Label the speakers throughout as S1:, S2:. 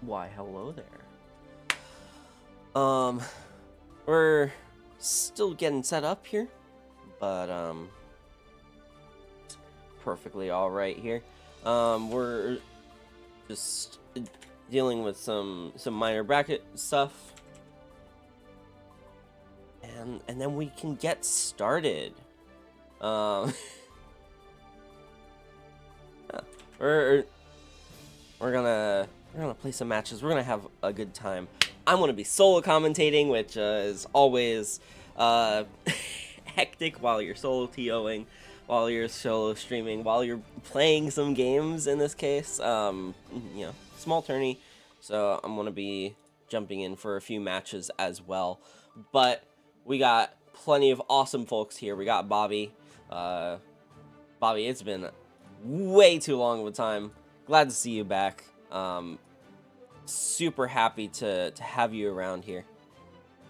S1: Why, hello there. We're still getting set up here, but perfectly all right here. We're just dealing with some minor bracket stuff, and then we can get started. Yeah, we're gonna play some matches. We're gonna have a good time. I'm gonna be solo commentating, which is always hectic while you're solo TOing, while you're solo streaming, while you're playing some games. In this case, small tourney. So I'm gonna be jumping in for a few matches as well. But we got plenty of awesome folks here. We got Bobby. Bobby, it's been way too long of a time. Glad to see you back. Super happy to have you around here.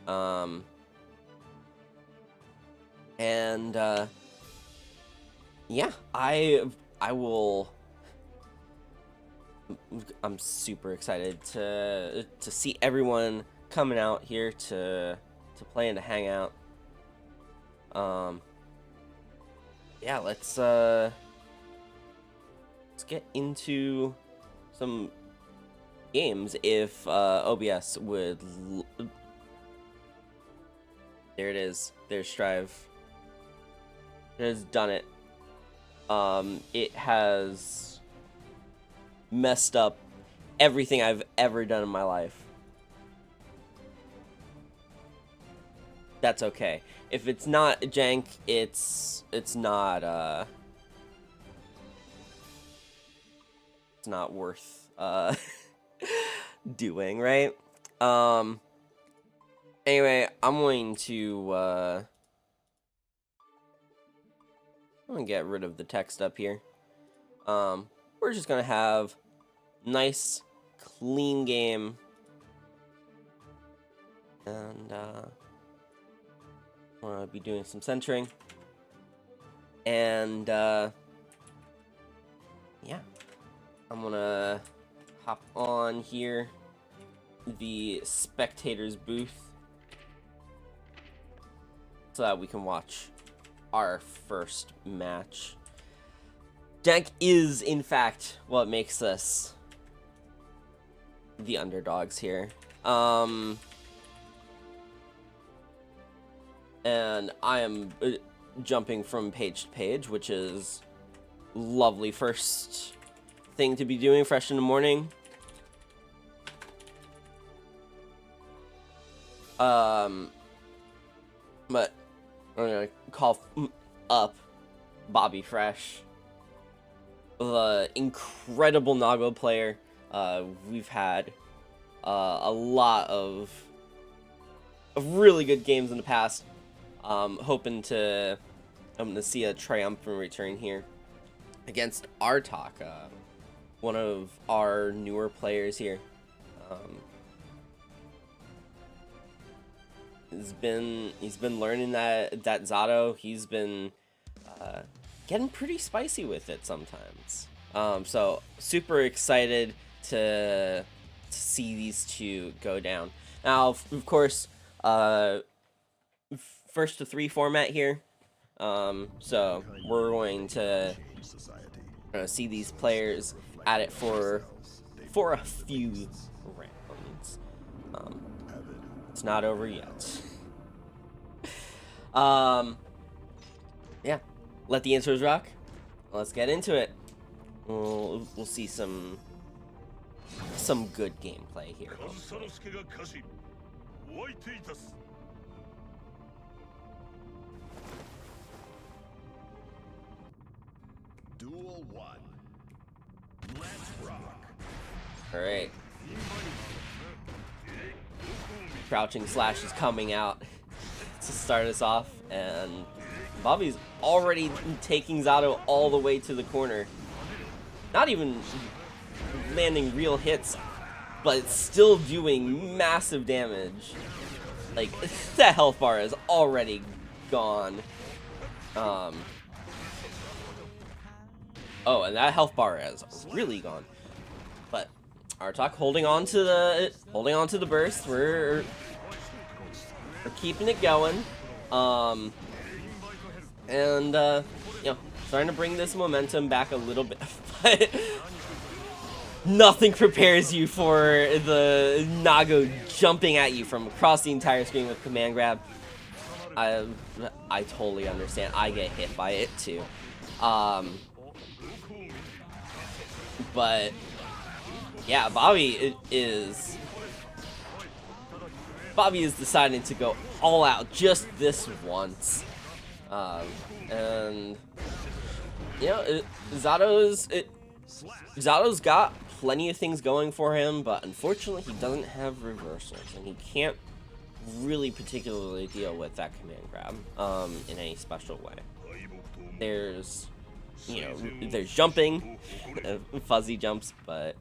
S1: Yeah, I'm super excited to see everyone coming out here to play and to hang out. Yeah, let's get into some games if OBS would. There it is. There's Strive. It has done it. It has messed up everything I've ever done in my life. That's okay. If it's not jank, it's not it's not worth doing, right? Anyway, I'm going to get rid of the text up here. We're just gonna have nice clean game, and I'm gonna be doing some centering, and yeah, I'm gonna hop on here the spectators booth so that we can watch our first match. Jank is in fact what makes us the underdogs here. And I am jumping from page to page, which is lovely first thing to be doing fresh in the morning. But I'm gonna call up Bobby Fresh, the incredible Nago player. We've had a lot of really good games in the past. Hoping to see a triumphant return here against Artok, one of our newer players here. He's been learning that Zato. He's been getting pretty spicy with it sometimes. So super excited to see these two go down. Now, of course, first to three format here. So we're going to see these players at it for a few rounds. It's not over yet. Yeah, let the answers rock. Let's get into it. We'll see some good gameplay here.
S2: Duel 1. Let's rock.
S1: All right. Crouching slash is coming out to start us off, and Bobby's already taking Zato all the way to the corner. Not even landing real hits, but still doing massive damage. Like, that health bar is already gone. Oh, and that health bar is really gone. But Artok holding on to the burst. We're keeping it going. And you know, starting to bring this momentum back a little bit, but nothing prepares you for the Nago jumping at you from across the entire screen with command grab. I totally understand. I get hit by it too. But yeah, Bobby is deciding to go all out just this once. And you know, Zato's got plenty of things going for him, but unfortunately he doesn't have reversals, and he can't really particularly deal with that command grab in any special way. There's, you know, there's jumping, fuzzy jumps, but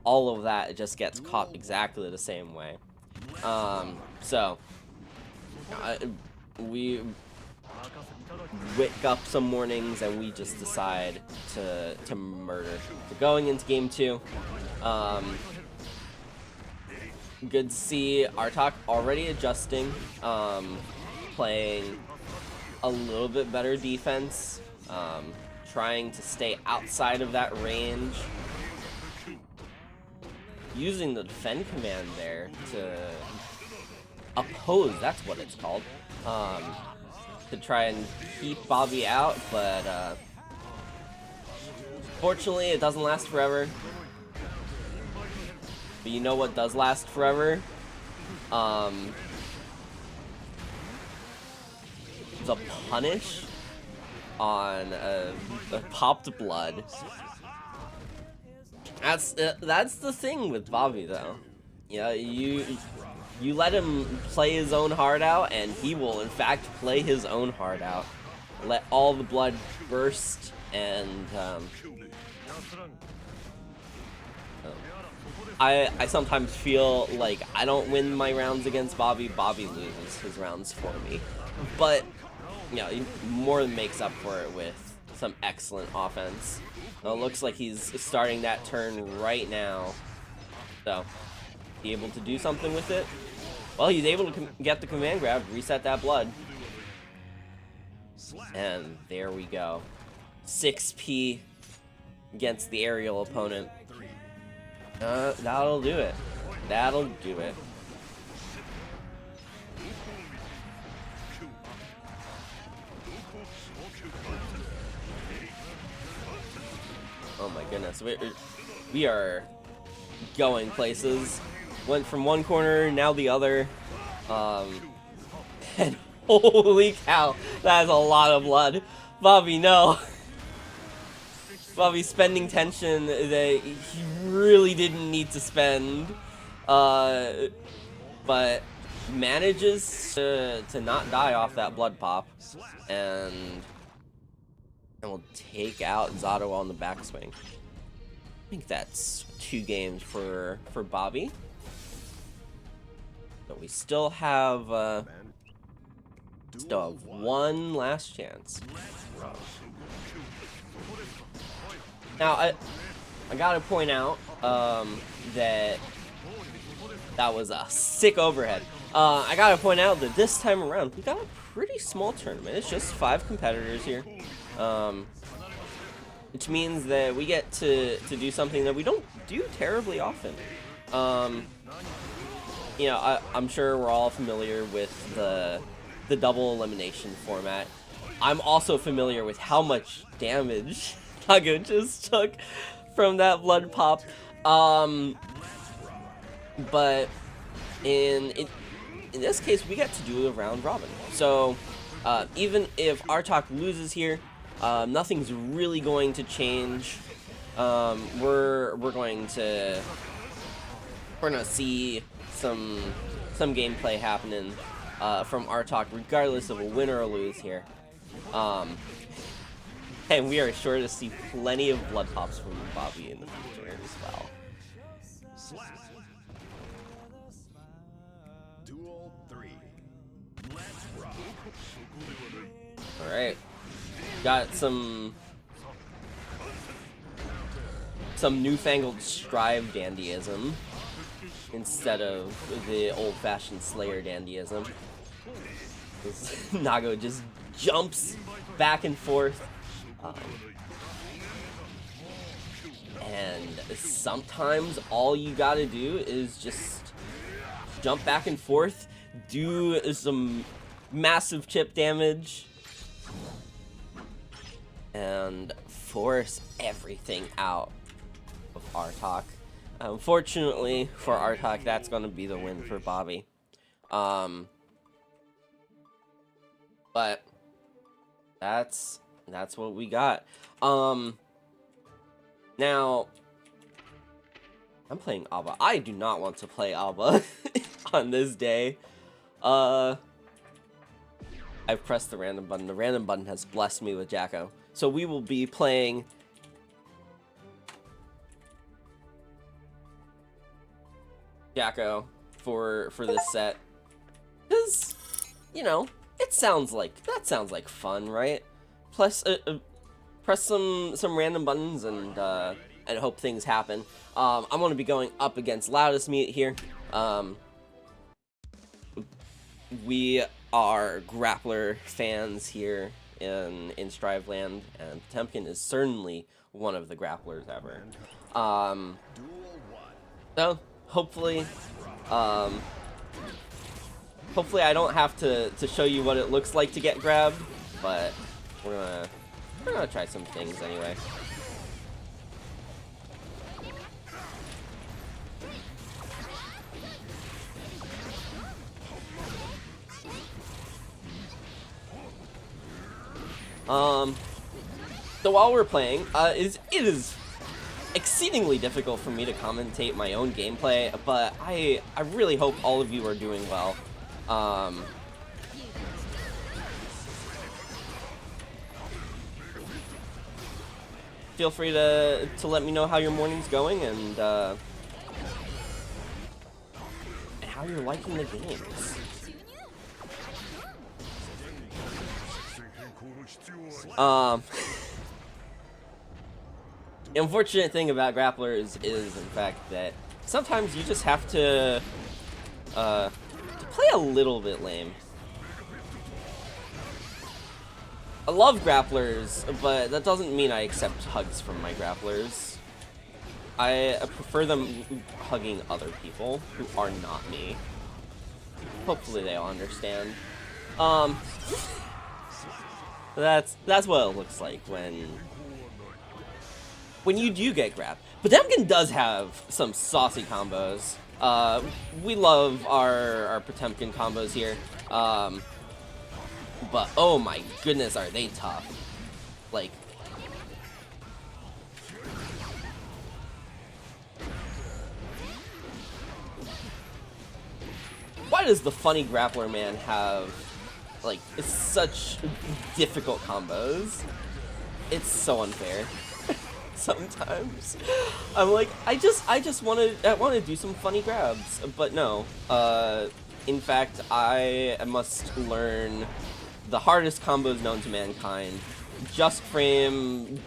S1: all of that just gets caught exactly the same way. So we wake up some mornings and we just decide to murder. So going into game 2, good to see Artok already adjusting, playing a little bit better defense, trying to stay outside of that range, using the defend command there to oppose, that's what it's called, to try and keep Bobby out, but fortunately it doesn't last forever. But you know what does last forever? The punish on the popped blood. That's the thing with Bobby, though. Yeah, you let him play his own heart out, and he will in fact play his own heart out. Let all the blood burst, and I sometimes feel like I don't win my rounds against Bobby. Bobby loses his rounds for me, but you know, he more than makes up for it with some excellent offense. It looks like he's starting that turn right now, so be able to do something with it. Well, he's able to get the command grab, reset that blood, and there we go. 6P against the aerial opponent. That'll do it. That'll do it. Oh my goodness, we are going places. Went from one corner, now the other. And holy cow, that is a lot of blood. Bobby, no. Bobby spending tension that he really didn't need to spend. But manages to not die off that blood pop. And we'll take out Zato on the backswing. I think that's 2 games for Bobby. But we still have one last chance. Now I gotta point out that was a sick overhead. I gotta point out that this time around we got a pretty small tournament. It's just 5 competitors here, which means that we get to do something that we don't do terribly often. You know, I'm sure we're all familiar with the double elimination format. I'm also familiar with how much damage Nago just took from that blood pop. But in this case, we get to do a round robin. So even if Artok loses here, nothing's really going to change. We're gonna see some gameplay happening from Artok, regardless of a win or a lose here. And we are sure to see plenty of blood pops from Bobby in the future as well.
S2: Duel 3. Let's rock.
S1: All right, got some some newfangled Strive dandyism instead of the old-fashioned Slayer dandyism. Nago just jumps back and forth. And sometimes all you gotta do is just jump back and forth, do some massive chip damage, and force everything out of Artok. Unfortunately for Artok, that's gonna be the win for Bobby. But that's what we got. Now I'm playing Alba. I do not want to play Alba on this day. I've pressed the random button. The random button has blessed me with Jacko. So we will be playing Jacko for this set. Cause, you know, that sounds like fun, right? Plus, press some random buttons and hope things happen. I'm gonna be going up against Loudest Meat here. We are grappler fans here in Strive Land, and Potemkin is certainly one of the grapplers ever. So hopefully I don't have to show you what it looks like to get grabbed, but we're gonna try some things anyway. So while we're playing, it is exceedingly difficult for me to commentate my own gameplay, but I really hope all of you are doing well. Feel free to let me know how your morning's going and how you're liking the games. The unfortunate thing about grapplers is, in fact, that sometimes you just have to play a little bit lame. I love grapplers, but that doesn't mean I accept hugs from my grapplers. I prefer them hugging other people who are not me. Hopefully they'll understand. That's what it looks like when you do get grabbed. Potemkin does have some saucy combos. We love our Potemkin combos here. But oh my goodness, are they tough. Like, why does the funny grappler man have like such difficult combos? It's so unfair. Sometimes I'm like, I just want to do some funny grabs, but no. In fact, I must learn the hardest combos known to mankind. Just frame,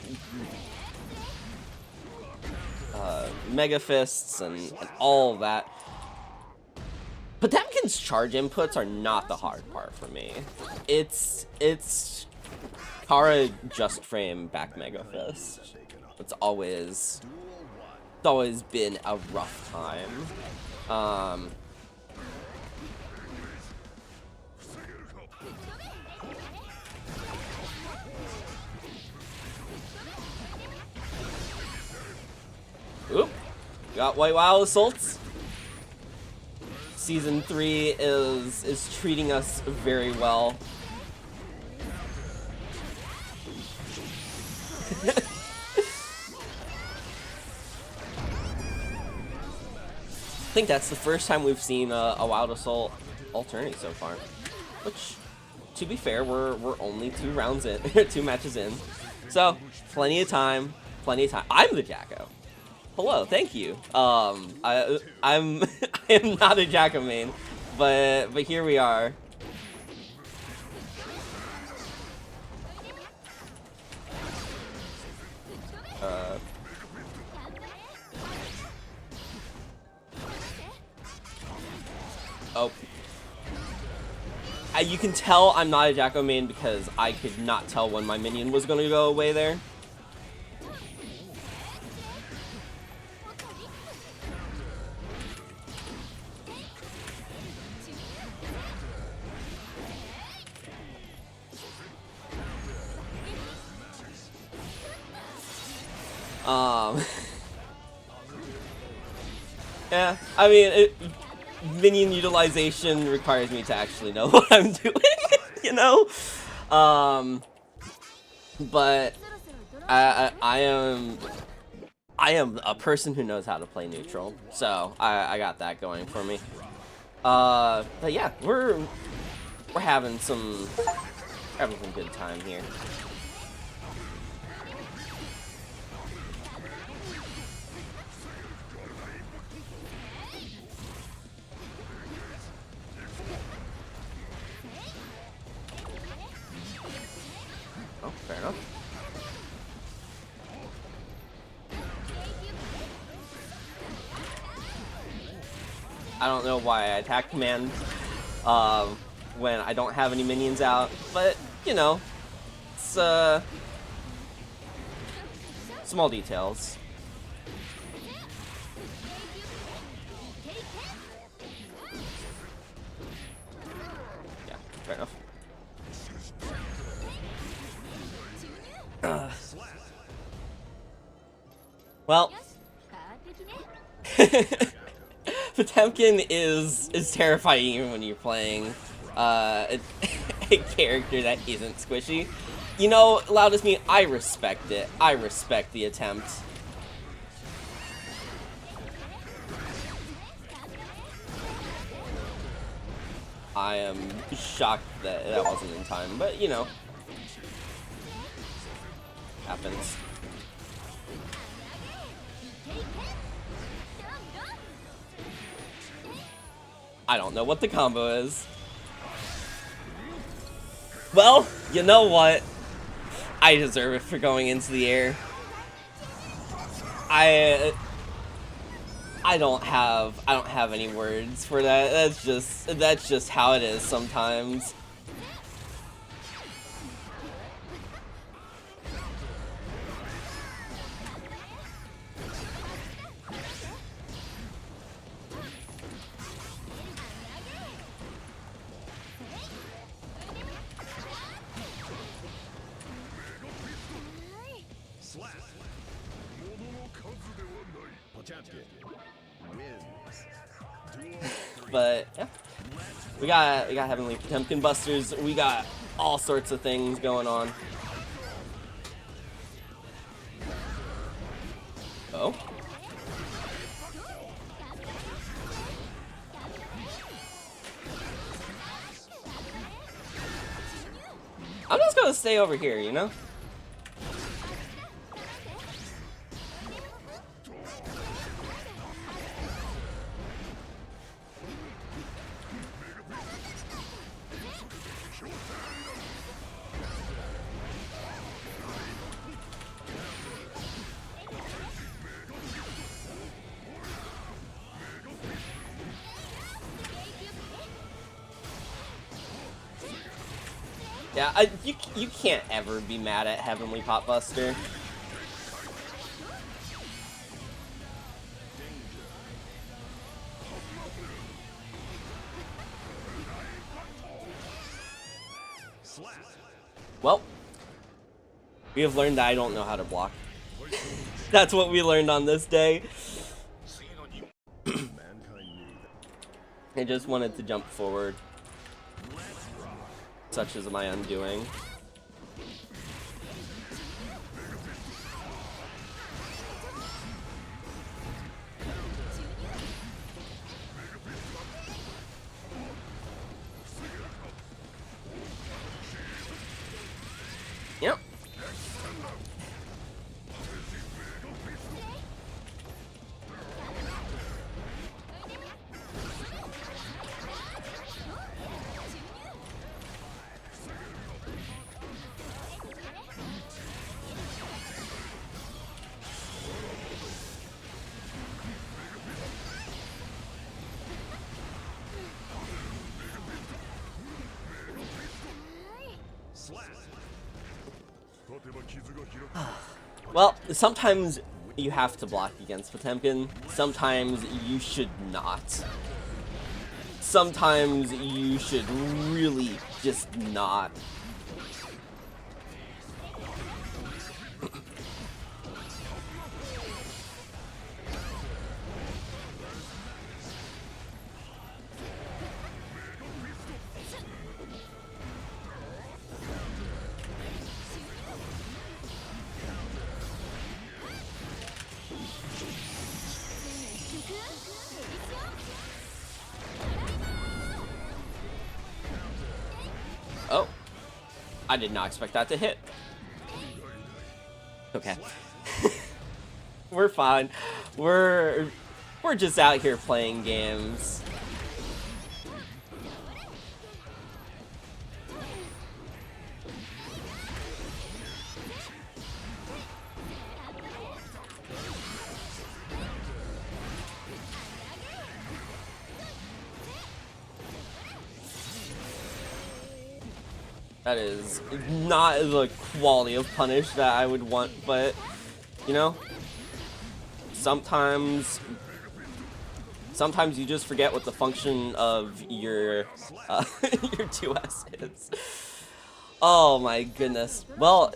S1: mega fists, and all that. Potemkin's charge inputs are not the hard part for me. It's Kara just frame back mega fist. It's always been a rough time. Oop, got White Wild Assaults. Season 3 is treating us very well. I think that's the first time we've seen a Wild Assault alternate so far. Which, to be fair, we're only 2 rounds in, 2 matches in. So, plenty of time. I'm the Jacko. Hello, thank you. I'm I am not a Jacko main, but here we are. Oh. You can tell I'm not a Jacko main because I could not tell when my minion was going to go away there. Yeah, I mean, minion utilization requires me to actually know what I'm doing, you know? But I am a person who knows how to play neutral, so I got that going for me. But yeah, we're having some good time here. Oh, fair enough. I don't know why I attack command when I don't have any minions out, but you know, it's small details. Yeah, fair enough. Well, Potemkin is terrifying even when you're playing a character that isn't squishy. You know, Loudest Me, I respect it. I respect the attempt. I am shocked that that wasn't in time, but you know, happens. I don't know what the combo is. Well, you know what? I deserve it for going into the air. I don't have any words for that. That's just how it is sometimes. But yeah, we got Heavenly Potemkin Busters. We got all sorts of things going on. Oh. I'm just gonna stay over here, you know? Yeah, you can't ever be mad at Heavenly Pot Buster. Well, we have learned that I don't know how to block. That's what we learned on this day. I just wanted to jump forward. Such is my undoing. Yep. Well, sometimes you have to block against Potemkin. Sometimes you should not. Sometimes you should really just not. Oh, I did not expect that to hit. Okay. We're fine. We're just out here playing games. That is not the quality of punish that I would want, but, you know, sometimes you just forget what the function of your your 2S is. Oh my goodness. Well,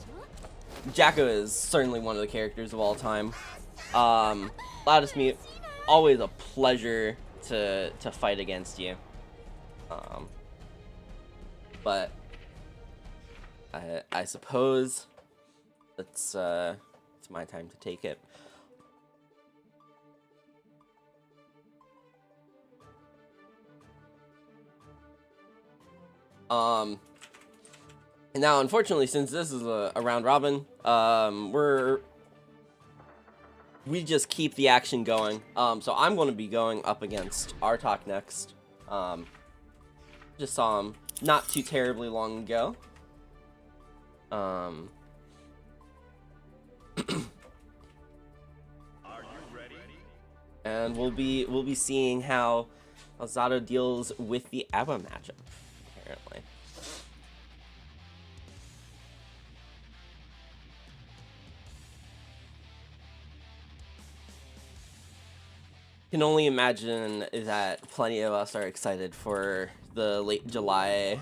S1: Jacko is certainly one of the characters of all time. Loudest Mute, always a pleasure to fight against you. But I suppose it's my time to take it. And now, unfortunately, since this is a round robin, we just keep the action going. So I'm going to be going up against Artok next. Just saw him not too terribly long ago.
S2: Are you ready?
S1: And we'll be seeing how Zato deals with the ABBA matchup, apparently. Can only imagine that plenty of us are excited for the late July.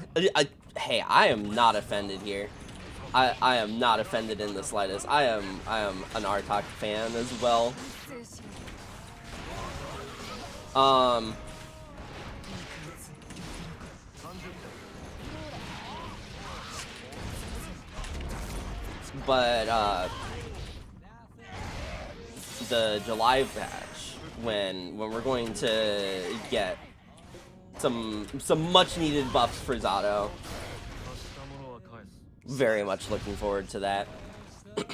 S1: Hey, I am not offended here. I am not offended in the slightest. I am an Artok fan as well. But the July batch, when we're going to get some much needed buffs for Zato. Very much looking forward to that.
S2: Duel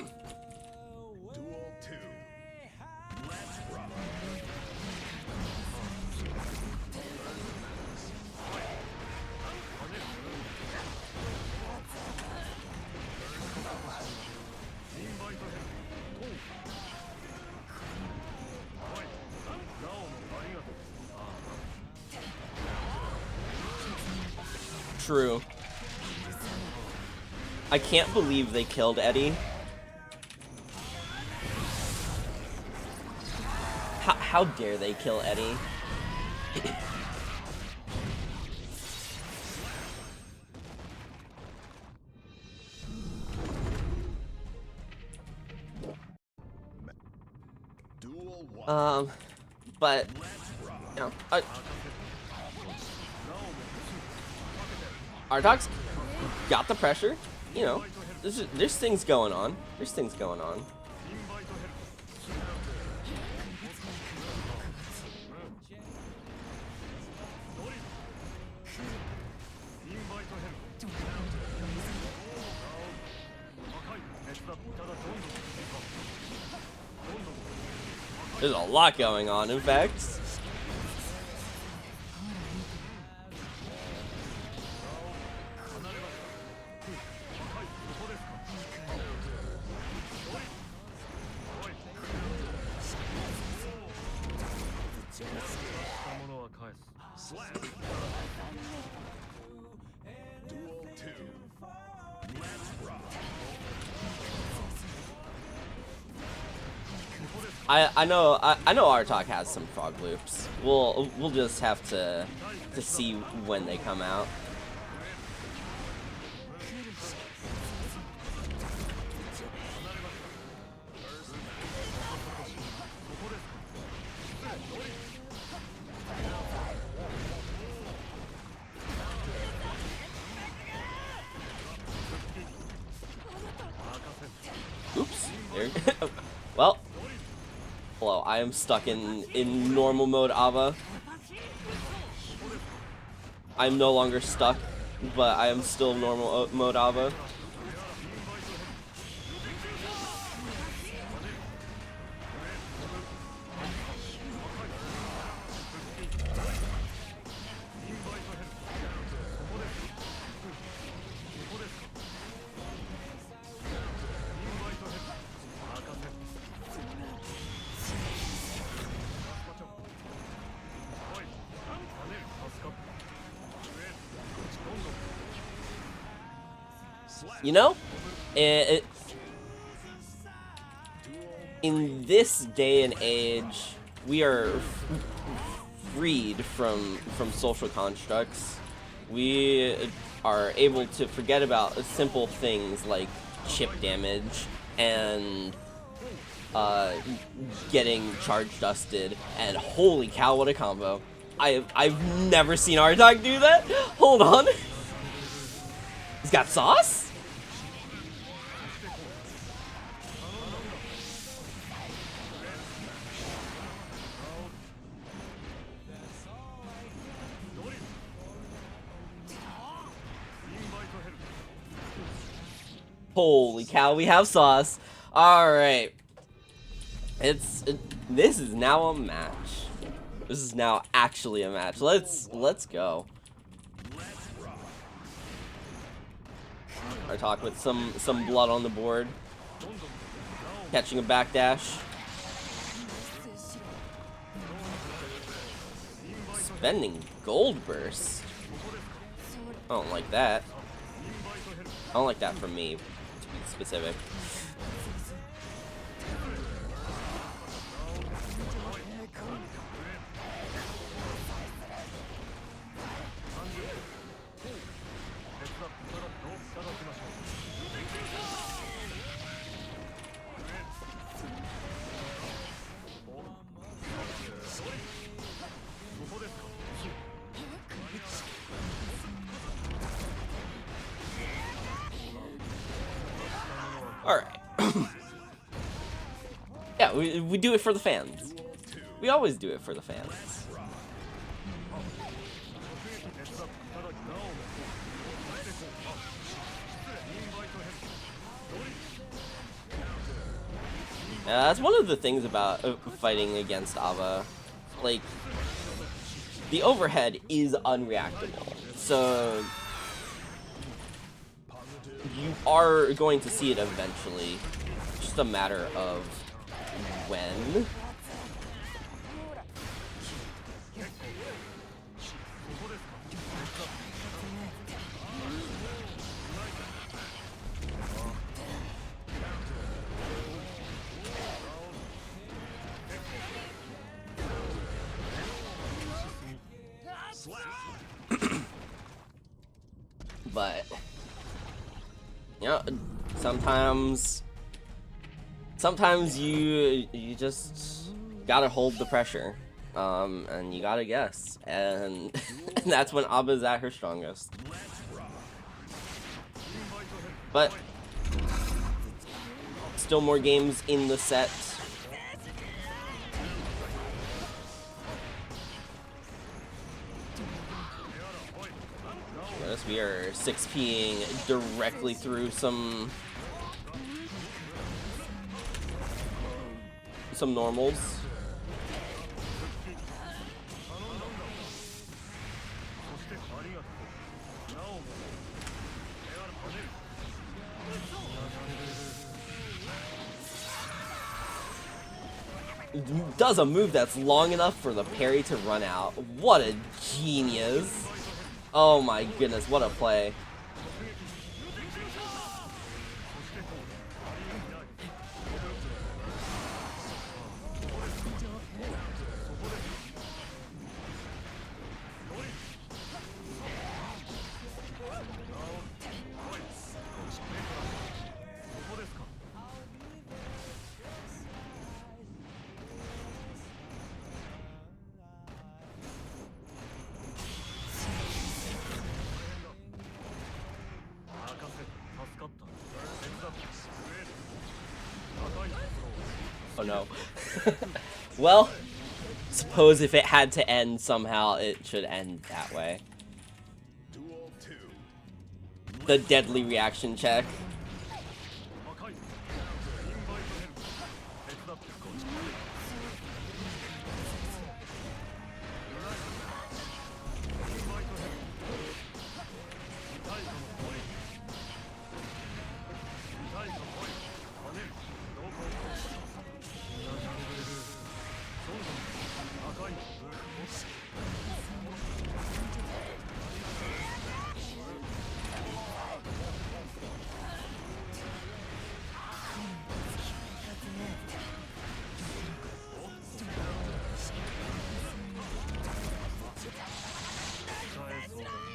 S2: 2. Let's rock.
S1: True. I can't believe they killed Eddie. How dare they kill Eddie?
S2: Duel 1.
S1: But you know, Artok's got the pressure. You know, there's things going on. There's things going on. There's a lot going on, in fact.
S2: Duel 2. Let's rock.
S1: I know I know Artok has some frog loops. We'll just have to see when they come out. Oops. There. Well. Hello. I am stuck in normal mode Ava. I'm no longer stuck, but I am still normal mode Ava. You know, in this day and age, we are freed from social constructs. We are able to forget about simple things like chip damage and getting charge dusted. And holy cow, what a combo! I've never seen Artok do that. Hold on, he's got sauce. Holy cow, we have sauce. Alright. This is now a match. This is now actually a match. Let's go. I talk with some blood on the board. Catching a backdash. Spending gold burst. I don't like that. I don't like that from me, to be specific. Alright. Yeah, we do it for the fans. We always do it for the fans. That's one of the things about fighting against Ava. Like, the overhead is unreactable. So you are going to see it eventually. Just a matter of when. But you know, sometimes you just gotta hold the pressure, and you gotta guess, and that's when Abba's at her strongest. But still more games in the set. Notice we are 6P'ing directly through some normals. Does a move that's long enough for the parry to run out. What a genius. Oh my goodness, what a play. Oh no. Well, suppose if it had to end somehow, it should end that way.
S2: Duel 2.
S1: The deadly reaction check.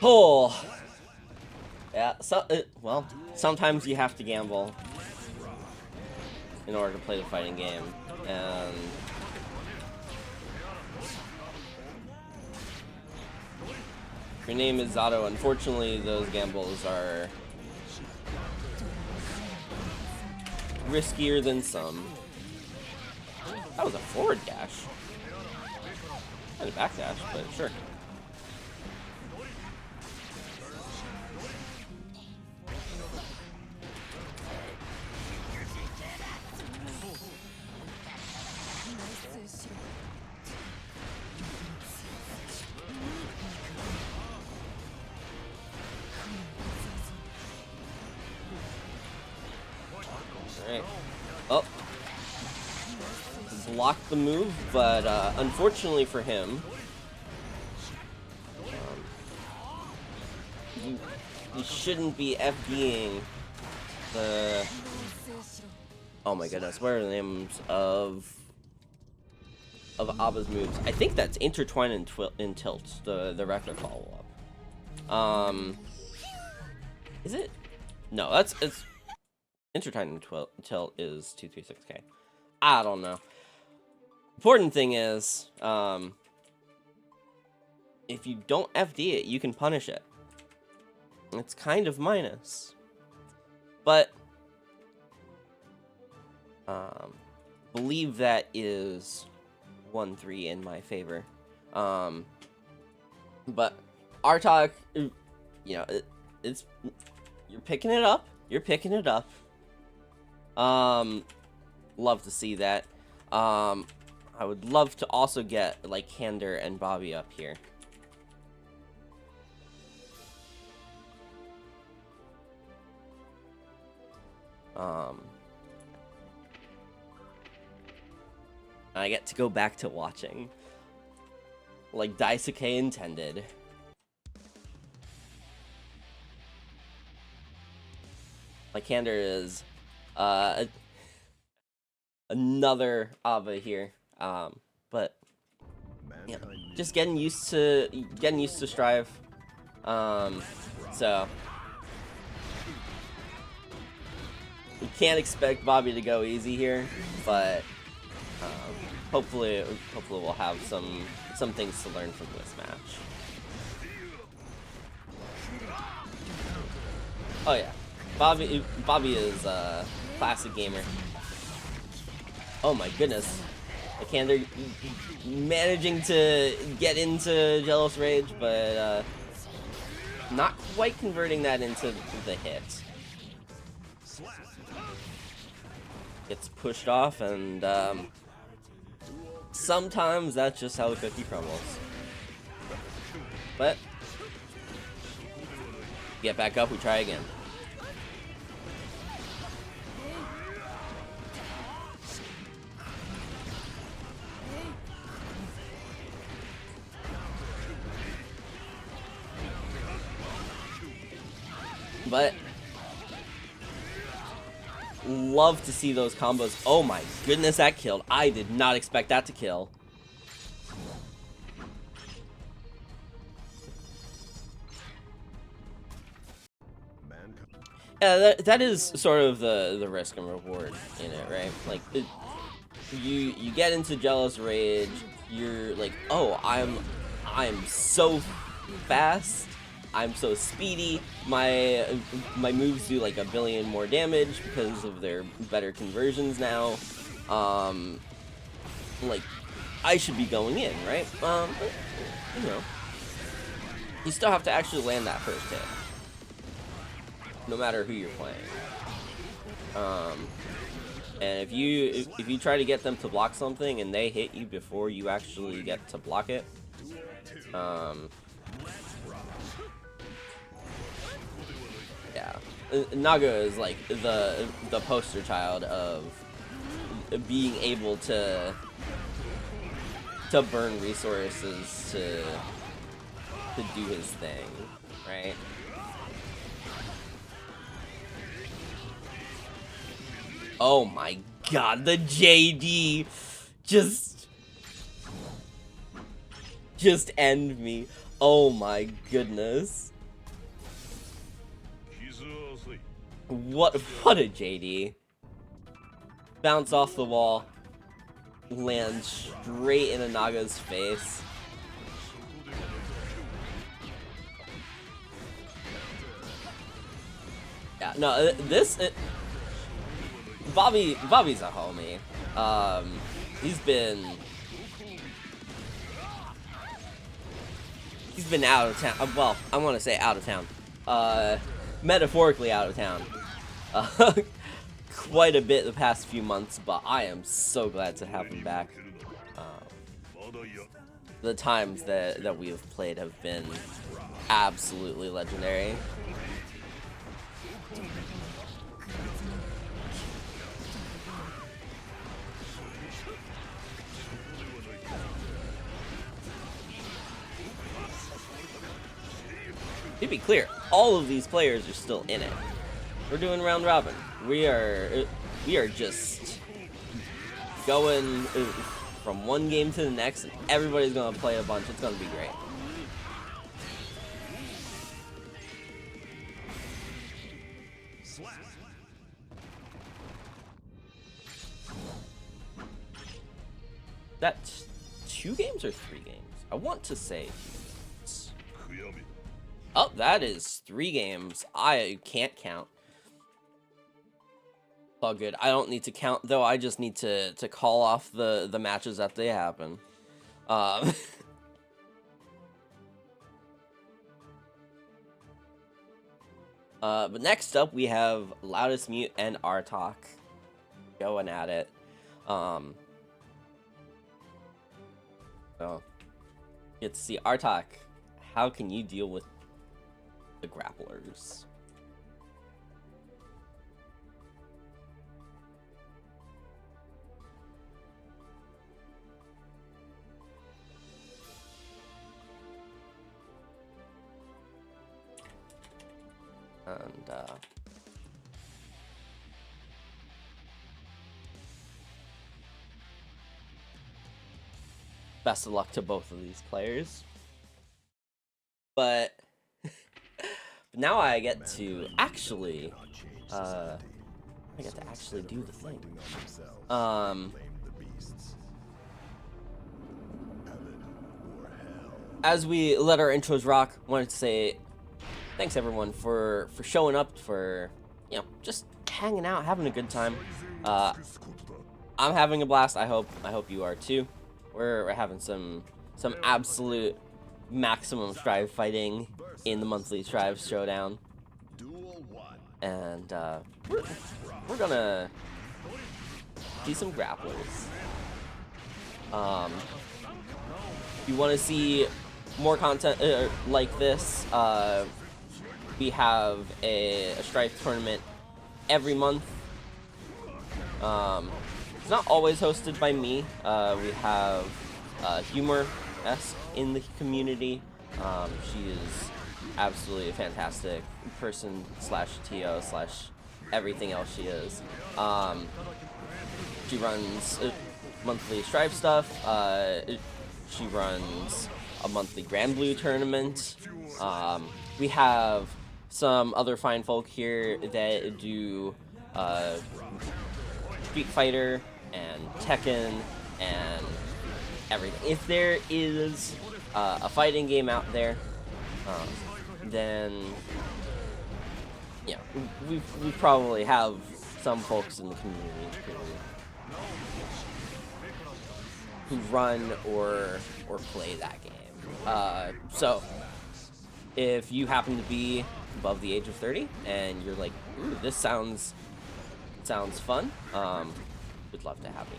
S1: Oh, yeah. So, well, sometimes you have to gamble in order to play the fighting game, and your name is Zato. Unfortunately, those gambles are riskier than some. That was a forward dash. Not a back dash, but sure. Alright. Oh. Blocked the move, but unfortunately for him, you shouldn't be FDing the... Oh my goodness, what are the names of Abba's moves? I think that's Intertwine and Tilt, the Rector follow-up. Is it? No, it's Intertwine and Tilt is 236k. I don't know. Important thing is, if you don't FD it, you can punish it. It's kind of minus. But, believe that is 1-3 in my favor. But, Artok, you know, it's, you're picking it up. You're picking it up. Love to see that. I would love to also get, like, Kander and Bobby up here. I get to go back to watching. Like Daisuke intended. Like Kander is, another Abba here. But yeah, just getting used to Strive. So we can't expect Bobby to go easy here, but hopefully we'll have some things to learn from this match. Oh yeah, Bobby is a classic gamer. Oh my goodness. Kander managing to get into Jealous Rage, but not quite converting that into the hit. Gets pushed off, and sometimes that's just how the cookie crumbles. But get back up, we try again. But love to see those combos. Oh my goodness, that killed. I did not expect that to kill. Yeah, that is sort of the risk and reward in it, right? Like, you get into Jealous Rage, you're like, oh, I'm so fast, I'm so speedy, my moves do like 1 billion more damage because of their better conversions now. like, I should be going in, right? But, you know, you still have to actually land that first hit, no matter who you're playing. And if you try to get them to block something and they hit you before you actually get to block it, yeah, Naga is like the poster child of being able to burn resources to do his thing, right? Oh my god, the JD just end me. Oh my goodness. What a JD. Bounce off the wall. Land straight in Naga's face. Yeah, no, Bobby's a homie. He's been out of town. Well, I want to say out of town. Metaphorically out of town. Quite a bit the past few months, but I am so glad to have him back. The times that we have played have been absolutely legendary. To be clear, all of these players are still in it. We're doing round robin. We are just going from one game to the next, and everybody's gonna play a bunch. It's gonna be great. That's 2 games or 3 games? I want to say 2 games. Oh, that is 3 games. I can't count. All good. I don't need to count though. I just need to call off the matches that they happen. But next up we have Loudest Mute and Artok going at it. So get to see Artok. How can you deal with the grapplers? And best of luck to both of these players. But now I get to actually do the thing. As we let our intros rock, wanted to say thanks everyone for showing up, for, you know, just hanging out, having a good time. I'm having a blast. I hope you are too. We're having some absolute maximum strive fighting in the monthly strive showdown, and we're gonna do some grapplers. If you want to see more content like this, we have a Strife tournament every month. It's not always hosted by me. We have Humor-esque in the community. She is absolutely a fantastic person / TO / everything else she is. She runs monthly Stripe stuff. She runs a monthly Grand Blue tournament. We have some other fine folk here that do Street Fighter and Tekken and everything. If there is a fighting game out there, then yeah, we probably have some folks in the community who run or play that game. So if you happen to be above the age of 30 and you're like, ooh, this sounds fun, we'd love to have you.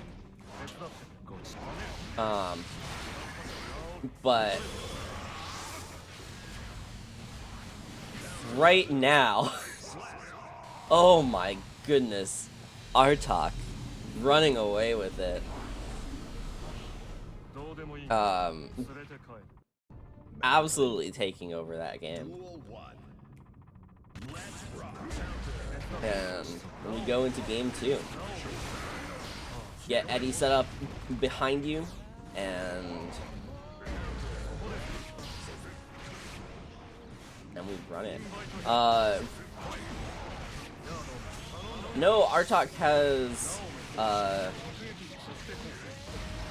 S1: But right now, oh my goodness, Artak running away with it. Absolutely taking over that game. And when we go into game 2, get Eddie set up behind you, and we run it. No, Artak has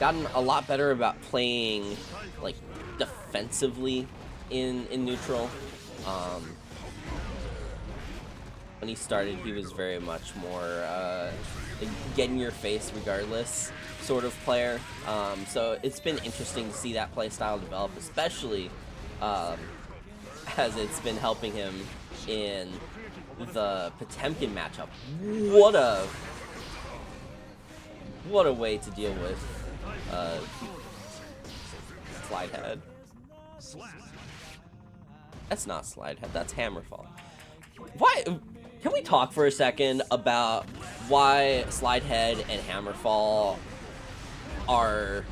S1: gotten a lot better about playing like defensively in neutral. When he started, he was very much more get in your face regardless sort of player. So it's been interesting to see that play style develop, especially as it's been helping him in the Potemkin matchup. What a way to deal with Slidehead. That's not Slidehead, that's Hammerfall. Why? Can we talk for a second about why Slidehead and Hammerfall are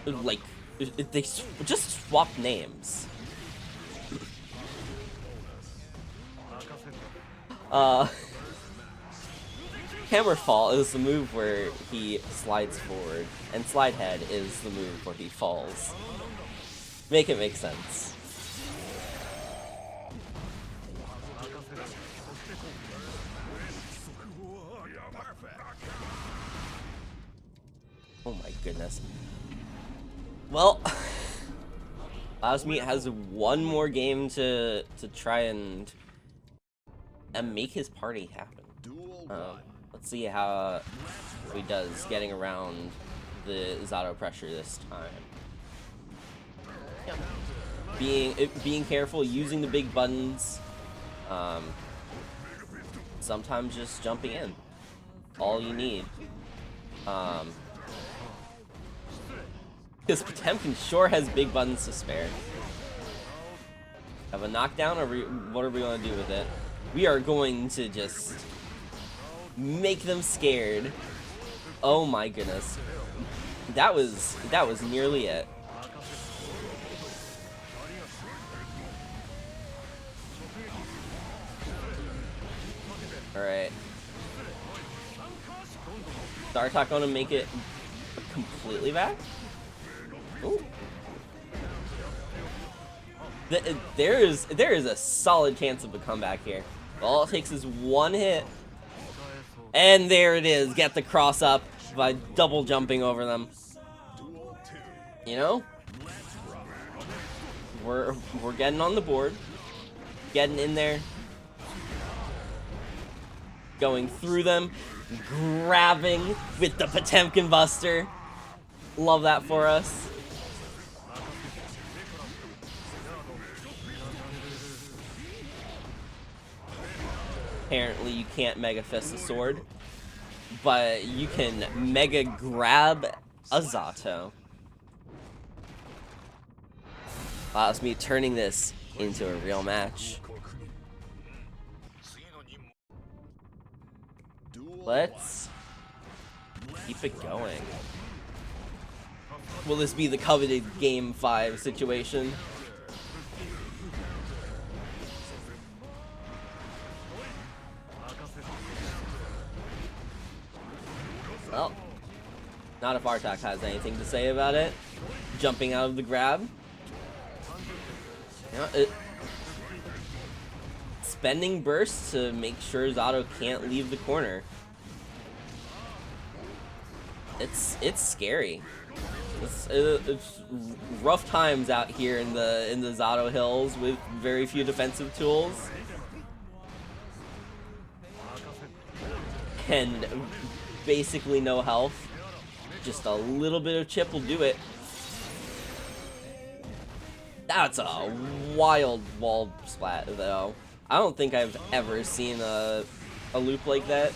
S1: like they just swapped names? Hammerfall is the move where he slides forward, and Slidehead is the move where he falls. Make it make sense. Oh my goodness. Well, Lasmeet has one more game to try and make his party happen. Let's see how he does getting around the Zato pressure this time. Yeah. Being careful, using the big buttons. Sometimes just jumping in. All you need. Because Potemkin sure has big buttons to spare. Have a knockdown, or what are we going to do with it? We are going to just make them scared. Oh my goodness. That was nearly it. Alright. Artak gonna make it completely back? Ooh. There is a solid chance of a comeback here. All it takes is one hit. And there it is. Get the cross up by double jumping over them. You know? We're getting on the board. Getting in there. Going through them. Grabbing with the Potemkin Buster. Love that for us. Apparently you can't Mega Fist a sword, but you can Mega Grab a Zato. Allows me turning this into a real match. Let's keep it going. Will this be the coveted Game 5 situation? Well, not if Artak has anything to say about it. Jumping out of the grab. You know, spending bursts to make sure Zato can't leave the corner. It's scary. It's rough times out here in the Zato Hills with very few defensive tools. And basically no health. Just a little bit of chip will do it. That's a wild wall splat, though. I don't think I've ever seen a loop like that.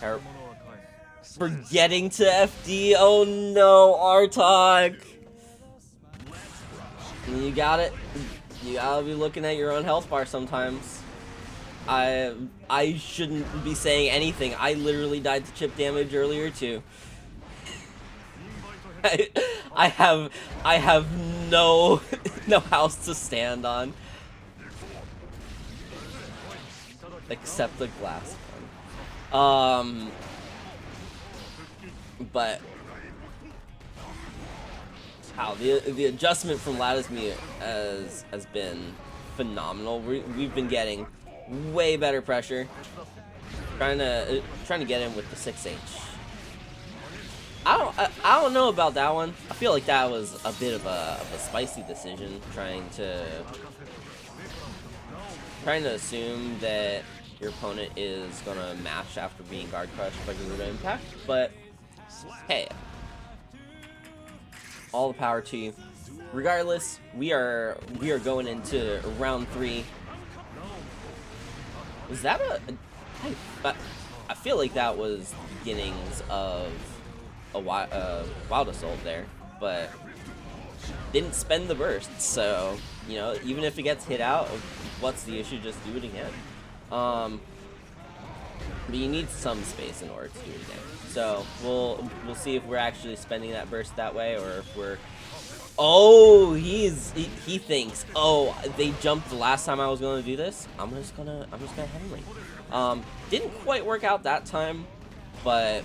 S1: Alright. Forgetting to FD. Oh no, Artok. You got it. You gotta be looking at your own health bar sometimes. I shouldn't be saying anything. I literally died to chip damage earlier too. I have no house to stand on except the glass one. But how the adjustment from Lattice Mute has been phenomenal. We've been getting way better pressure. Trying to get in with the 6H. I don't know about that one. I feel like that was a bit of a spicy decision, trying to assume that your opponent is gonna match after being guard crushed by Garuda Impact, but hey, all the power to you. Regardless, we are going into round 3. Was that I feel like that was the beginnings of a Wild Assault there, but didn't spend the burst, so, you know, even if it gets hit out, what's the issue? Just do it again. But you need some space in order to do it again. So we'll see if we're actually spending that burst that way, or if we're... Oh, he thinks, oh, they jumped the last time I was gonna do this. I'm just gonna heaven ring. Didn't quite work out that time, but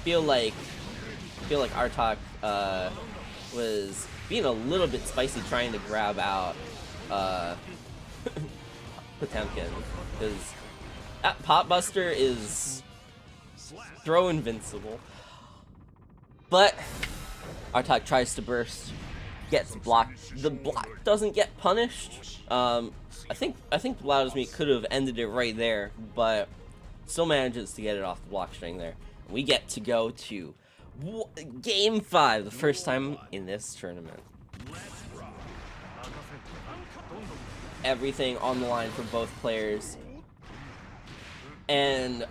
S1: feel like Artok was being a little bit spicy, trying to grab out Potemkin, because that Pot Buster is throw invincible. But Artok tries to burst, gets blocked. The block doesn't get punished. I think Lattice Mute could have ended it right there, but still manages to get it off the block string there. We get to go to Game 5, the first time in this tournament. Everything on the line for both players. And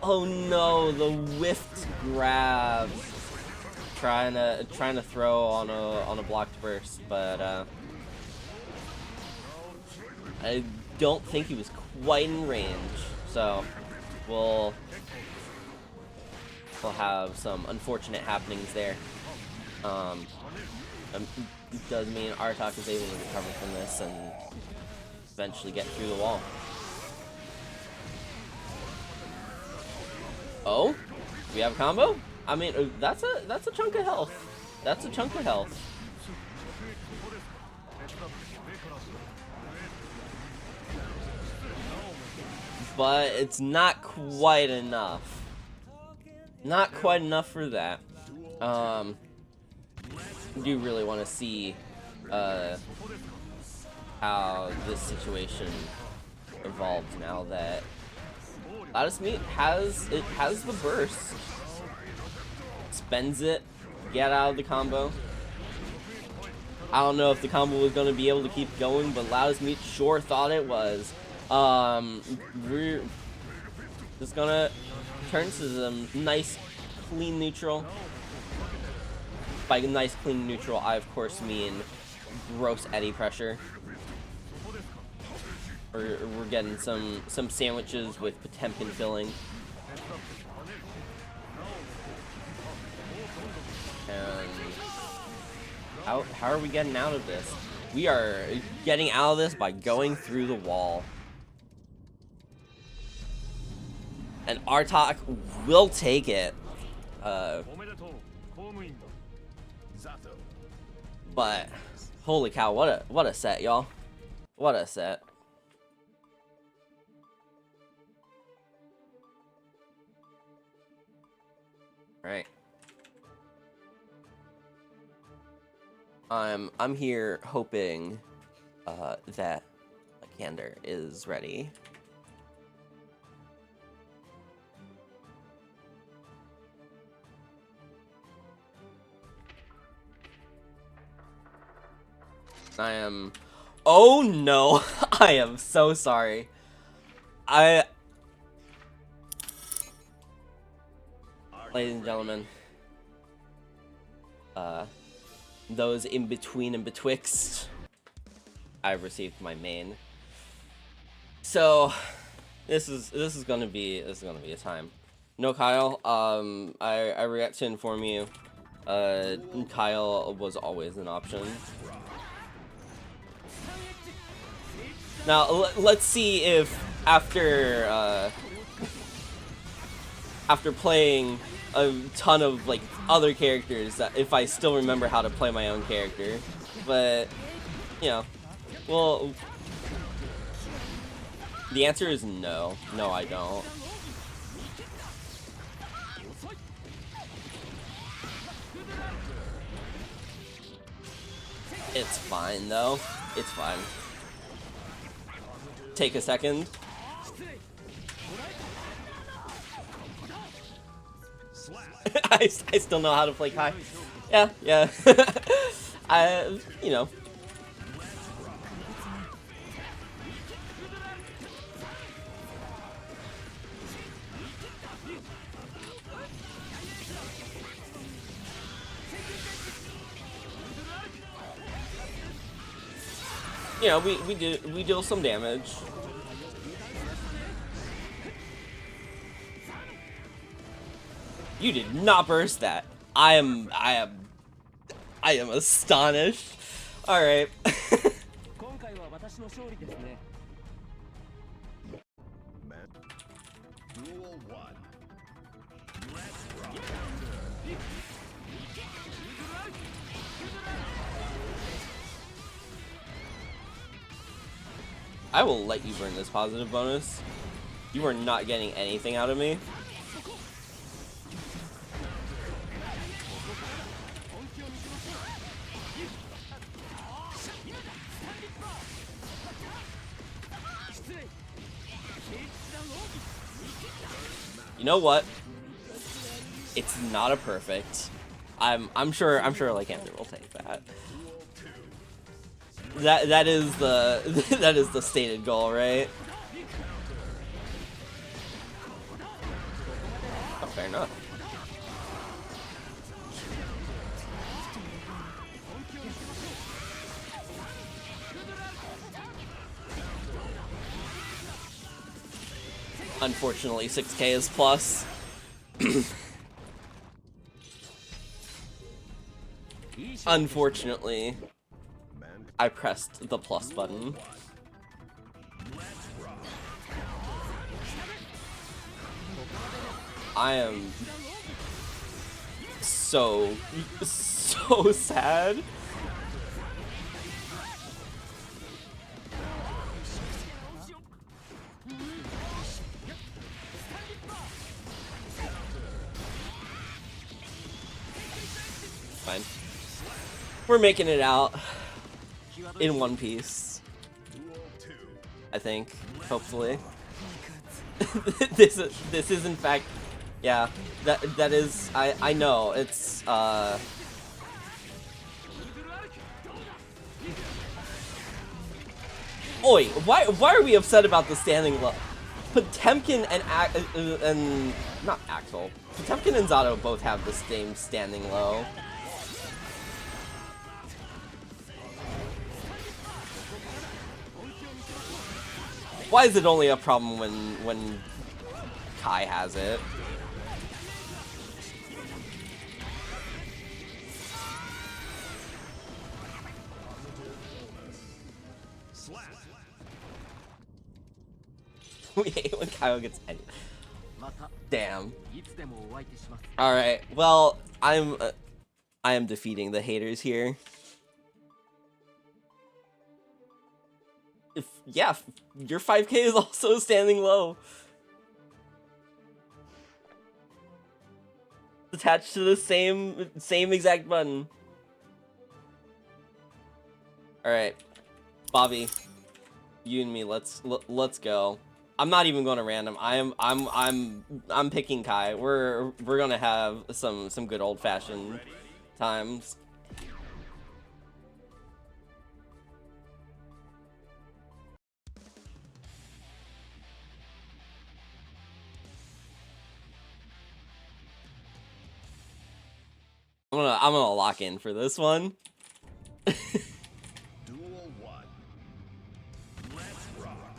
S1: oh no, the whiffed grab. Trying to throw on a blocked burst, but I don't think he was quite in range. So we'll have some unfortunate happenings there. It does mean Artok is able to recover from this and eventually get through the wall. Oh, we have a combo? I mean, that's a chunk of health. That's a chunk of health. But it's not quite enough. Not quite enough for that. I do really want to see how this situation evolves now that Lattice Mute has the burst. Spends it, get out of the combo. I don't know if the combo was going to be able to keep going, but Lattice Mute sure thought it was. We're just gonna turn to some nice, clean neutral. By nice, clean neutral, I of course mean gross eddy pressure. We're getting some sandwiches with Potemkin filling. And how are we getting out of this? We are getting out of this by going through the wall. And Artok will take it. But holy cow, what a set, y'all. What a set. Right. I'm here hoping that like Candor is ready. I am... Oh no! I am so sorry. Ladies and gentlemen, those in between and betwixt, I've received my main. So this is gonna be a time. No, Kyle. I regret to inform you. Kyle was always an option. Now let's see if after playing a ton of like other characters, if I still remember how to play my own character. But you know, well, the answer is no. No, I don't. It's fine though. It's fine. Take a second. I still know how to play Kai. Yeah. You know. You know, we deal some damage. You did not burst that. I am astonished. All right.
S2: Duel 1.
S1: I will let you burn this positive bonus. You are not getting anything out of me. You know what? It's not a perfect. I'm sure Lycander will take that. That is the that is the stated goal, right? Oh, fair enough. Unfortunately, 6K is plus. Unfortunately, I pressed the plus button. I am so sad. Fine. We're making it out in one piece. I think, hopefully. This is in fact, yeah, that is, I know, it's, Oi, why are we upset about the standing low? Potemkin and not Axel. Potemkin and Zato both have the same standing low. Why is it only a problem when Kai has it? We hate when Kyle gets any. Damn. All right. Well, I am defeating the haters here. Yeah, your 5K is also standing low. Attached to the same exact button. All right, Bobby. You and me, let's go. I'm not even going to random. I'm picking Kai. We're gonna have some good old fashioned times. I'm gonna lock in for this one.
S2: Duel 1. Let's rock.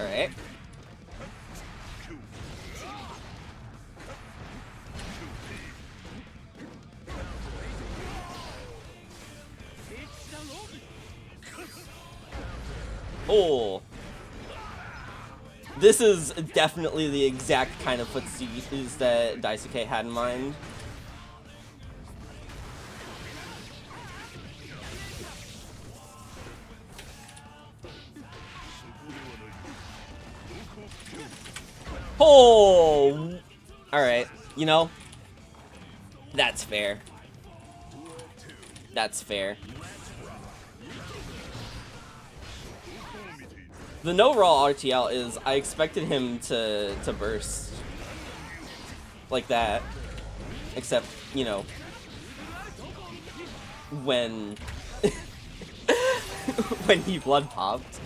S1: All right. Oh, this is definitely the exact kind of footsies that Daisuke had in mind. Oh, all right. You know, that's fair. That's fair. The no raw RTL is I expected him to burst like that, except, you know, when when he blood popped.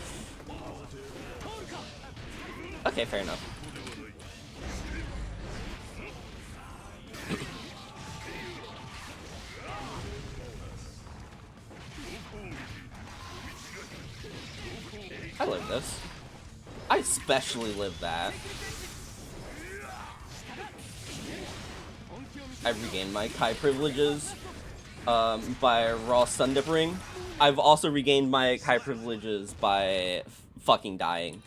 S1: Okay, fair enough. I live this. I especially live that. I've regained my Kai privileges by raw Sun Dip Ring. I've also regained my Kai privileges by fucking dying.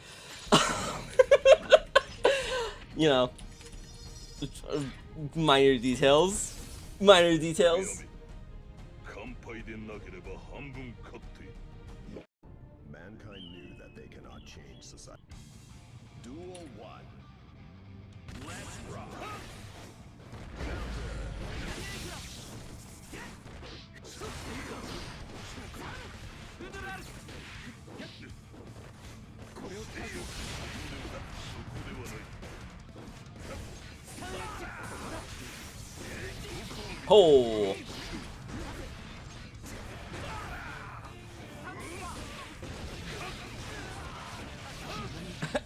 S1: You know, minor details. Minor details.
S2: Mankind knew that they cannot change society. Duel 1. Let's rock.
S1: Oh.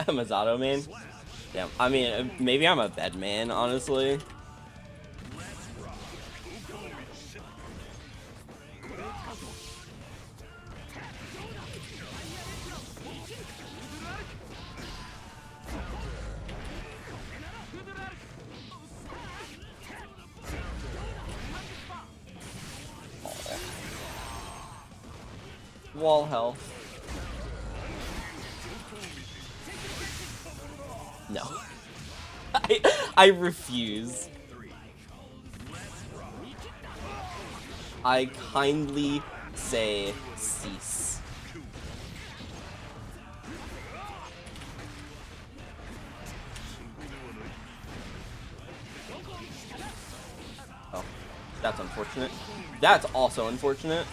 S1: Masato man? Damn, I mean, maybe I'm a bed man, honestly. Wall health. No. I refuse. I kindly say cease. Oh, that's unfortunate. That's also unfortunate.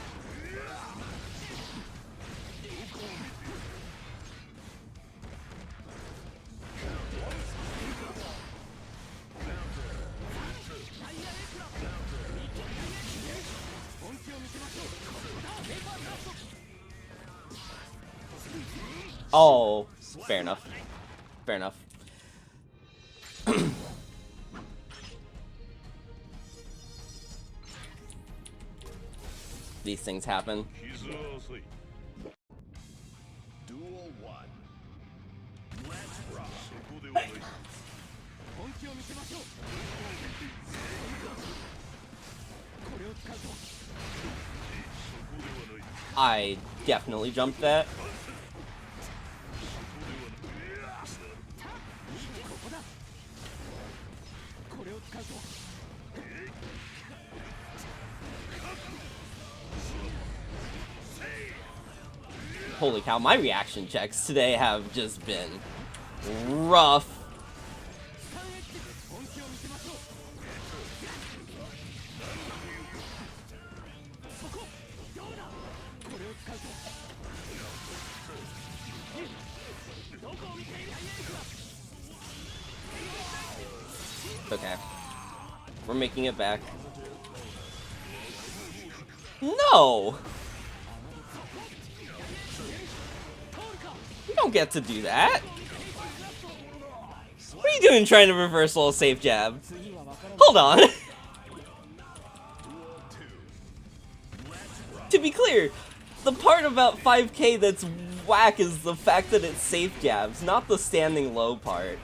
S1: Oh, fair enough. Fair enough. These things happen.
S2: Duel 1. Let's rock.
S1: I definitely jumped that. Holy cow, my reaction checks today have just been rough. Okay. We're making it back. No! You don't get to do that. What are you doing trying to reversal a safe jab? Hold on. To be clear, the part about 5K that's whack is the fact that it's safe jabs, not the standing low part.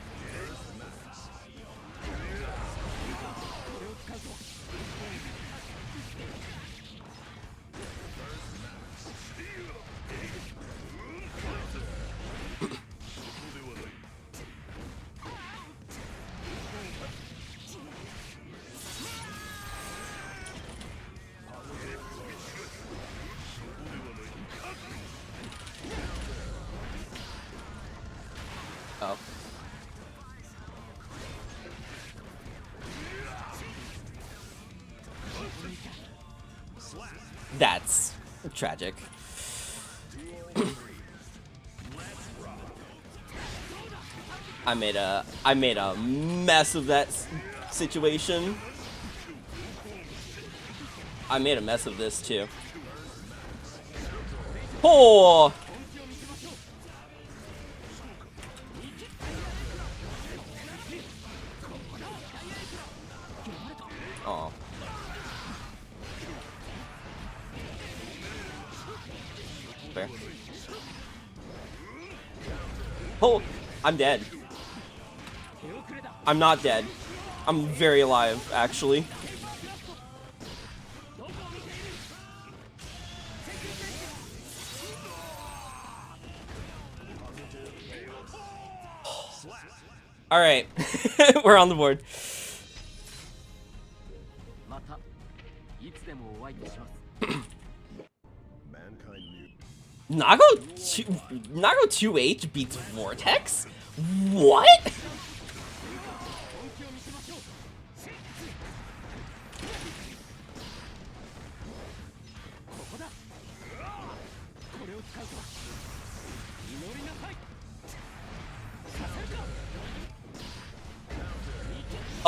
S1: Oh. That's tragic. I made a mess of that situation. I made a mess of this too. Oh! Oh. Fair. Oh, I'm dead. I'm not dead. I'm very alive, actually. All right, we're on the board. Nago 2H beats Vortex? What?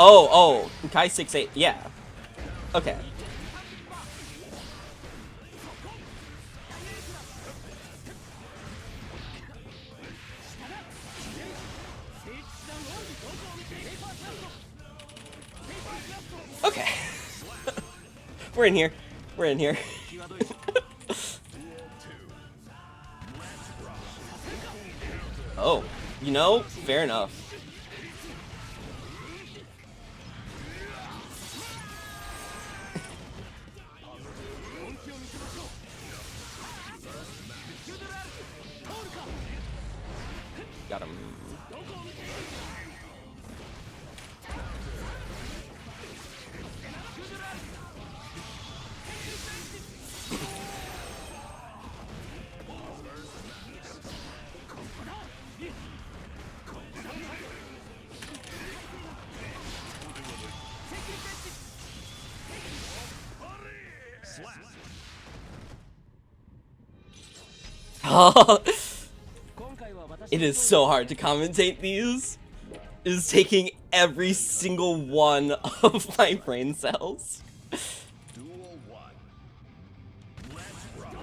S1: Oh, Kai 6'8", yeah. Okay. Okay. We're in here. We're in here. Oh, you know, fair enough. Got him. It is so hard to commentate these. It is taking every single one of my brain cells.
S2: Duel 1. Let's rock.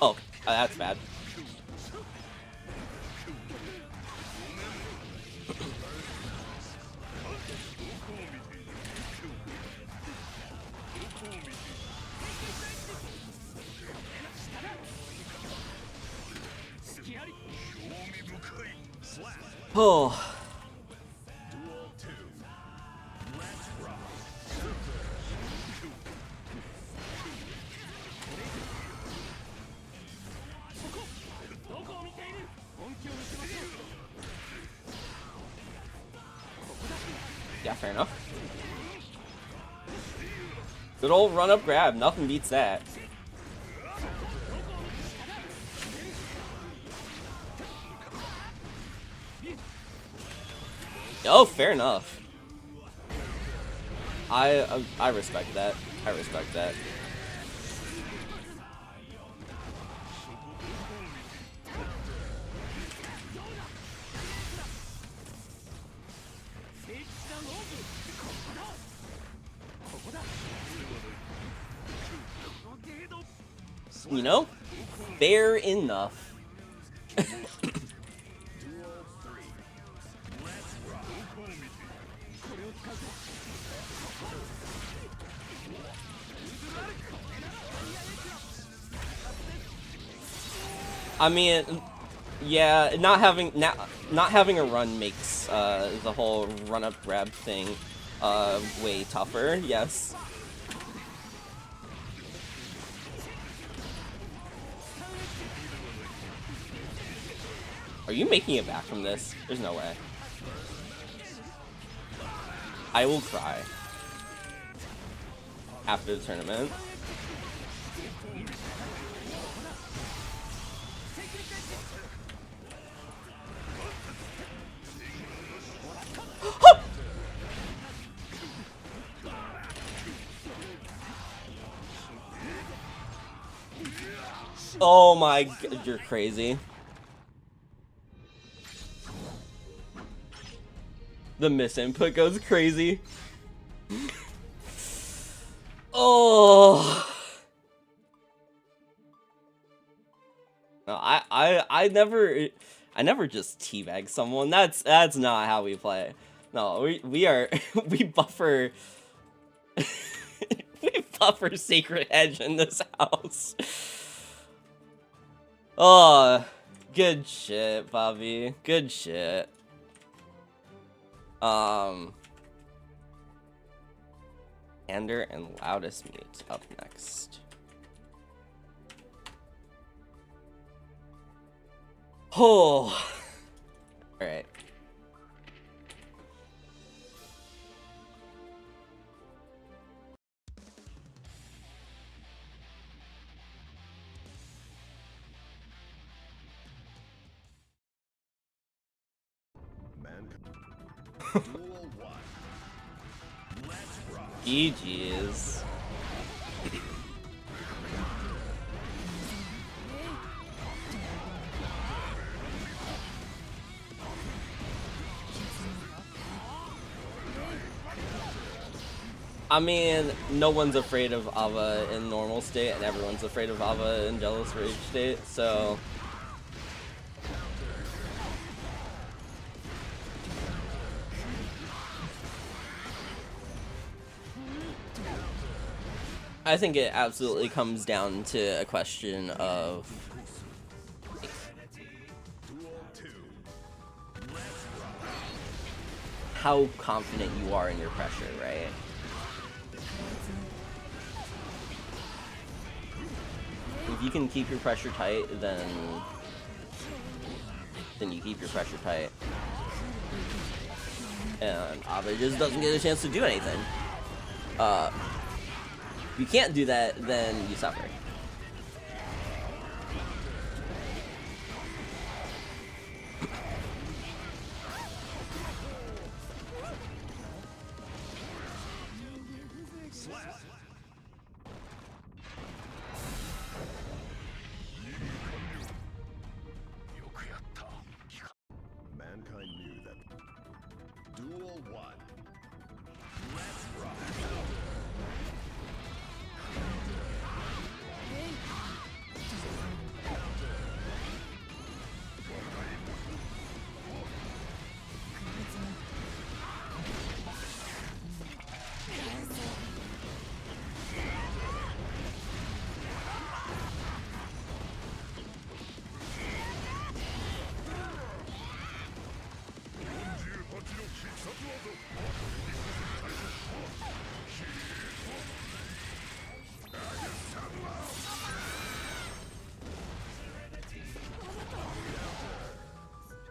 S1: Oh, that's bad. Oh.
S2: Duel 2. Let's rock.
S1: Yeah, fair enough. Good old run-up grab. Nothing beats that. Oh, fair enough. I respect that. I respect that. You know, fair enough. I mean, yeah, not having a run makes the whole run up grab thing way tougher. Yes. Are you making it back from this? There's no way. I will cry after the tournament. Oh my god, you're crazy. The misinput goes crazy. Oh. No, I never just teabag someone. That's not how we play. No, we are we buffer we buffer Sacred Edge in this house. Oh, good shit, Bobby. Good shit. Ander and Loudest Mute up next. Oh. All right. GG's. I mean, no one's afraid of Ava in normal state, and everyone's afraid of Ava in Jealous Rage state, so... I think it absolutely comes down to a question of how confident you are in your pressure, right? If you can keep your pressure tight, then you keep your pressure tight. And Ava just doesn't get a chance to do anything. If you can't do that, then you suffer.
S2: Mankind knew that. Duel 1. Let's rock.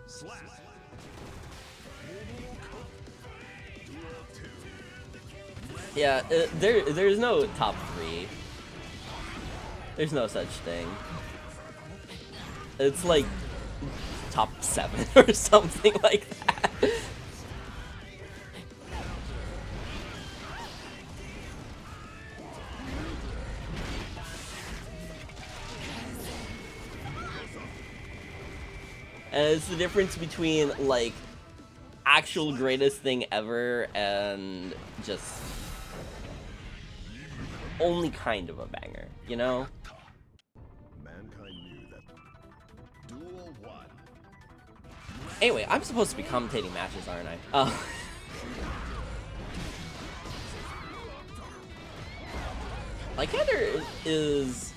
S2: Slap.
S1: Yeah, there's no top 3. There's no such thing. It's like top 7 or something like that. And it's the difference between, like, actual greatest thing ever and just only kind of a banger, you know?
S2: Mankind knew that. Duel 1.
S1: Anyway, I'm supposed to be commentating matches, aren't I? Lycander is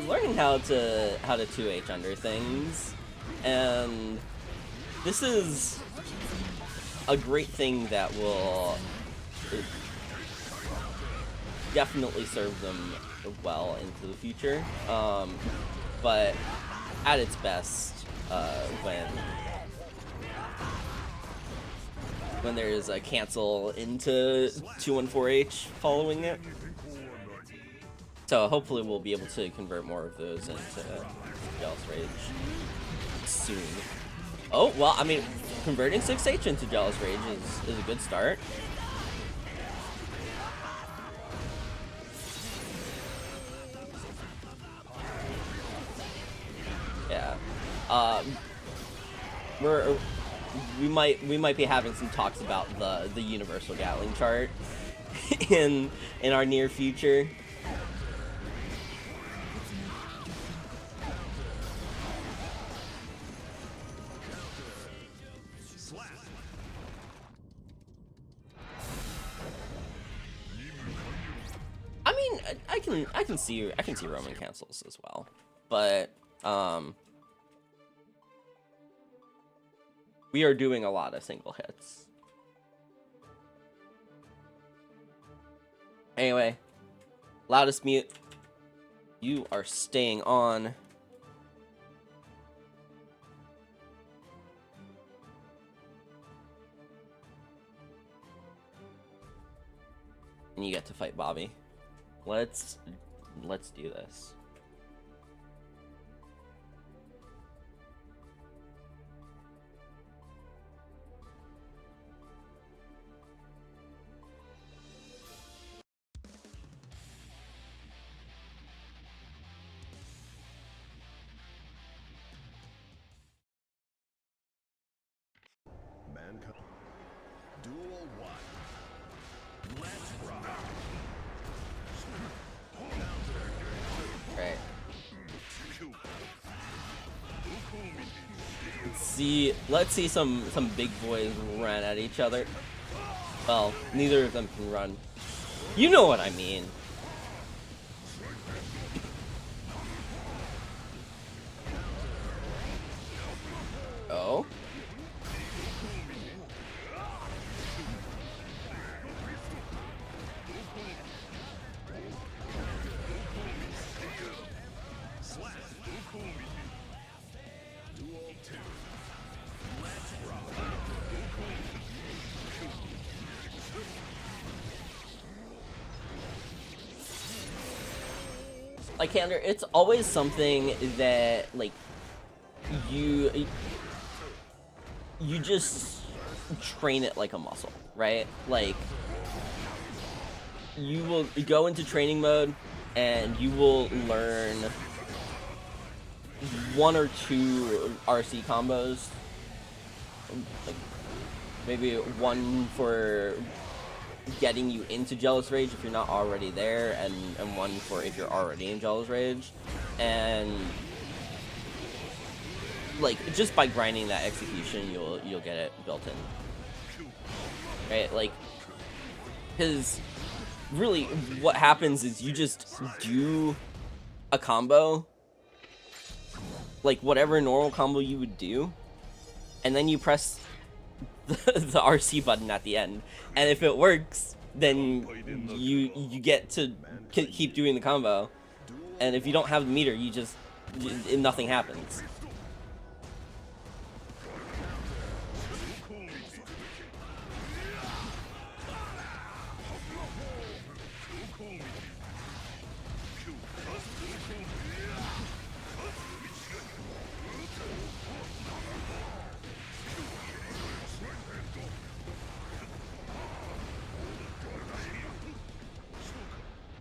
S1: learning how to 2H under things, and this is a great thing that will definitely serve them well into the future. But at its best, when there's a cancel into 214H following it. So hopefully we'll be able to convert more of those into Jealous Rage soon. Oh, well, I mean, converting 6H into Jealous Rage is a good start. Yeah. We might be having some talks about the universal Gatling chart in our near future. I mean, I can see Roman cancels as well, but we are doing a lot of single hits. Anyway, Loudest Mute, you are staying on. And you get to fight Bobby. Let's do this.
S2: Mankind. Duel 1. Let's rock.
S1: Right. Let's see some big boys run at each other. Well, neither of them can run. You know what I mean. Oh. Like, Kander, it's always something that, like, you just train it like a muscle, right? Like, you will go into training mode and you will learn 1 or 2 RC combos, like maybe 1 for getting you into Jealous Rage if you're not already there, and 1 for if you're already in Jealous Rage. And like, just by grinding that execution, you'll get it built in, right? Like, because really what happens is you just do a combo, like whatever normal combo you would do, and then you press the RC button at the end, and if it works, then you get to keep doing the combo, and if you don't have the meter, nothing happens.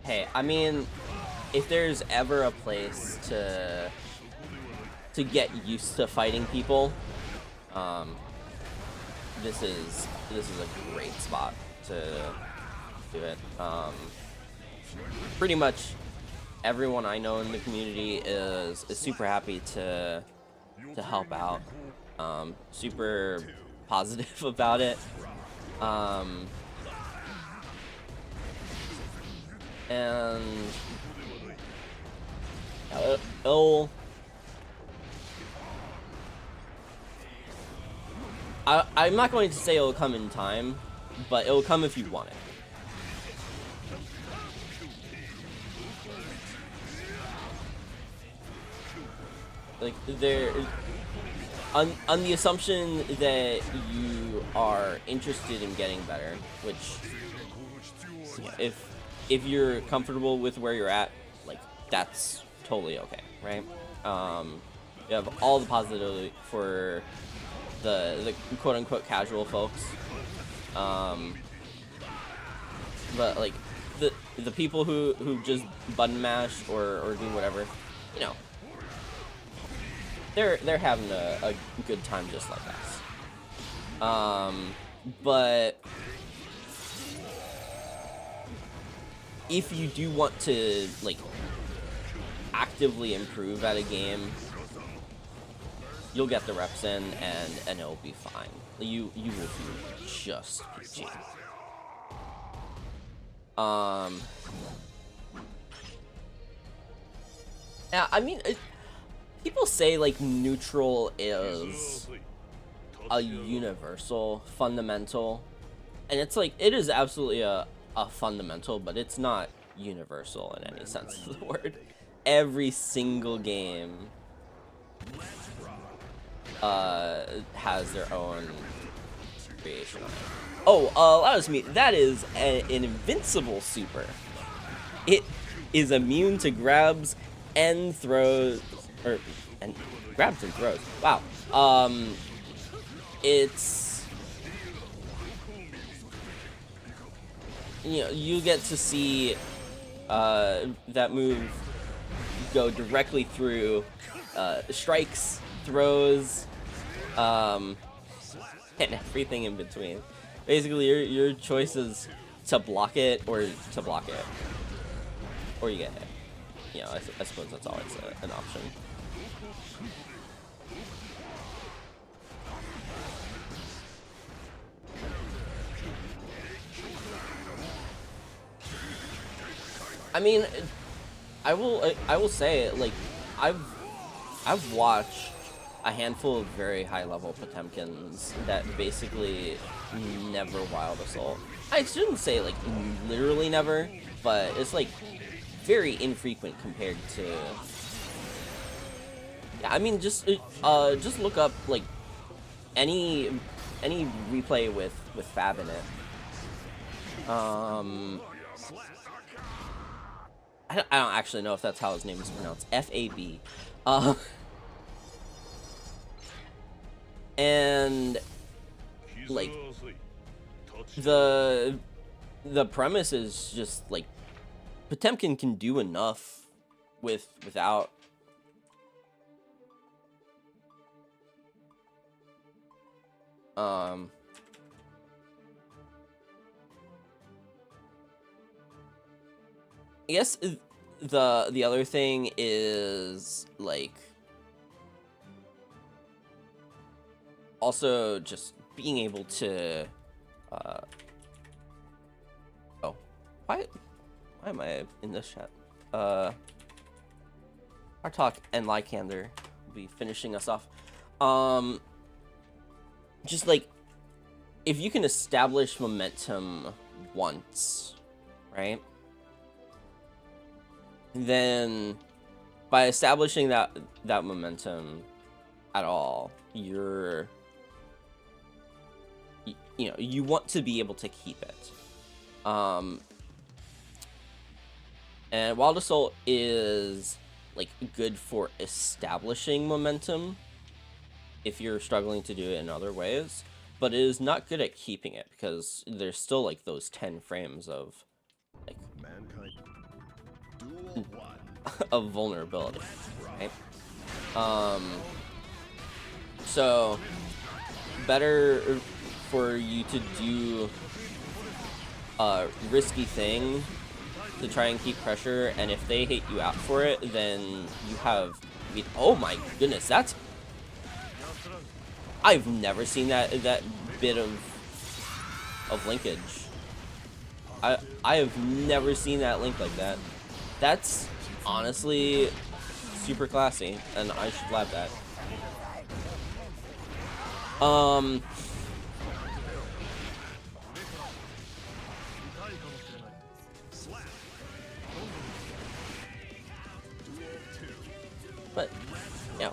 S1: Hey, I mean, if there's ever a place to to get used to fighting people, this is a great spot to do it. Pretty much everyone I know in the community is super happy to help out. Super positive about it. And I'm not going to say it'll come in time, but it'll come if you want it. Like, there, on the assumption that you are interested in getting better, which, if you're comfortable with where you're at, like, that's totally okay, right? You have all the positivity for the quote-unquote casual folks, but like the people who just button mash or do whatever, you know, they're having a good time just like us. But if you do want to like actively improve at a game, you'll get the reps in and it'll be fine. You will do just peachy. Yeah, I mean, people say like neutral is a universal fundamental, and it's like it is absolutely a fundamental, but it's not universal in any sense of the word. Every single game has their own creation on it. Oh, allow us to meet. That is an invincible super. It is immune to grabs and throws, and grabs and throws. Wow. It's, you know, you get to see that move go directly through strikes, throws, and everything in between. Basically, your choice is to block it or you get hit. You know, I suppose that's always an option. I mean, I will say, like, I've watched a handful of very high level Potemkins that basically never wild assault. I shouldn't say like literally never, but it's like very infrequent compared to. Yeah, I mean, just look up like any replay with Fab in it. I don't actually know if that's how his name is pronounced. F-A-B. And like the premise is just like Potemkin can do enough without I guess the other thing is like also just being able to oh, why am I in this chat? Our talk and Lycander will be finishing us off. Just like if you can establish momentum once, right? Then by establishing that momentum at all, you know, you want to be able to keep it. And Wild Assault is like good for establishing momentum if you're struggling to do it in other ways, but it is not good at keeping it because there's still like those 10 frames of like
S2: Mankind. Duel 1.
S1: of vulnerability, right? So better for you to do a risky thing to try and keep pressure, and if they hit you out for it, then you have, I mean, oh my goodness, that's, I've never seen that bit of linkage. I have never seen that link like that. That's honestly super classy, and I should love that. But yeah,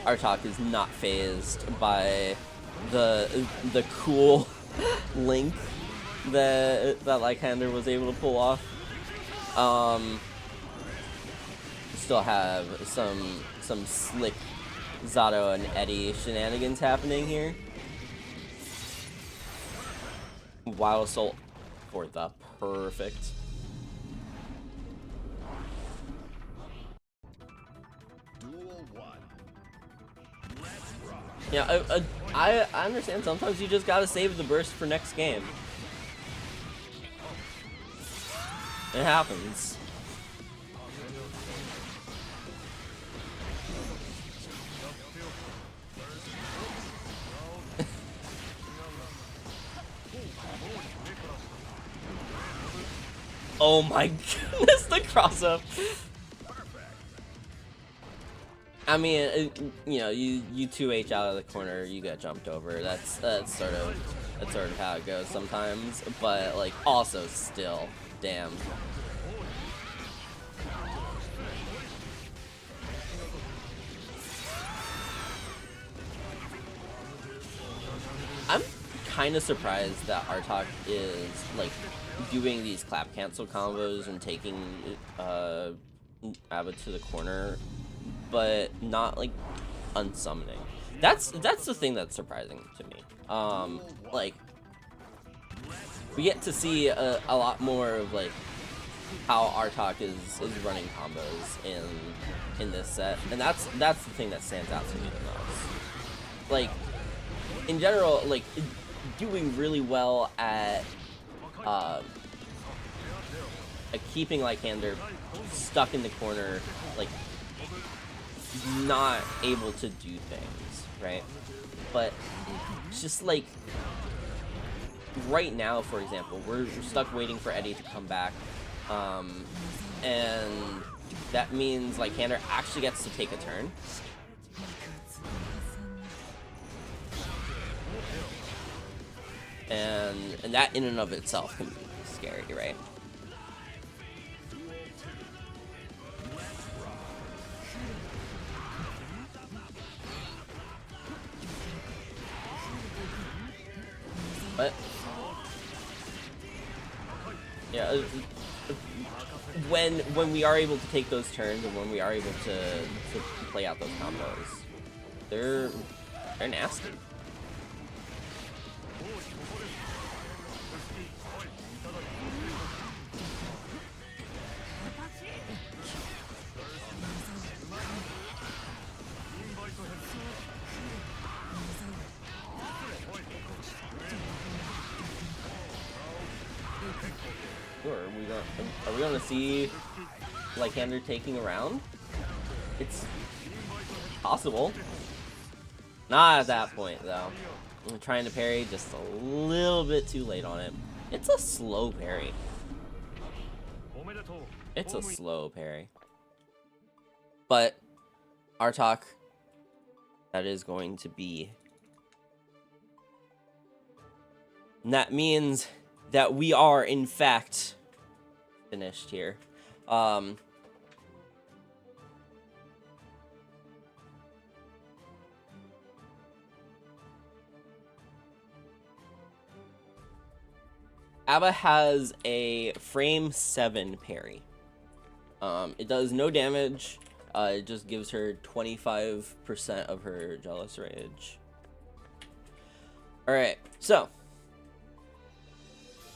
S1: Artok is not phased by the cool link that Lycander was able to pull off. Still have some slick Zato and Eddie shenanigans happening here. Wild Assault for the perfect.
S2: Duel 1. Let's rock.
S1: Yeah, I understand. Sometimes you just gotta save the burst for next game. It happens. Oh my goodness, the cross up. I mean, you know, you 2H out of the corner, you get jumped over. That's sort of how it goes sometimes. But like, also still, damn. I'm kind of surprised that Artok is like doing these clap cancel combos and taking Abba to the corner, but not like unsummoning. That's the thing that's surprising to me. Like we get to see a lot more of like how Artok is running combos in this set, and that's the thing that stands out to me the most. Like in general, like doing really well at keeping Lycander stuck in the corner, like not able to do things, right? But it's just like right now, for example, we're stuck waiting for Eddie to come back, and that means Lycander actually gets to take a turn. And that in and of itself can be scary, right? But yeah, when we are able to take those turns and when we are able to play out those combos, they're nasty. Are we gonna see Lycander taking a round? It's possible. Not at that point though. I'm trying to parry just a little bit too late on it. It's a slow parry. It's a slow parry. But Artok, that is going to be. And that means that we are in fact finished here. Abba has a frame 7 parry. It does no damage. It just gives her 25% of her Jealous Rage. Alright, so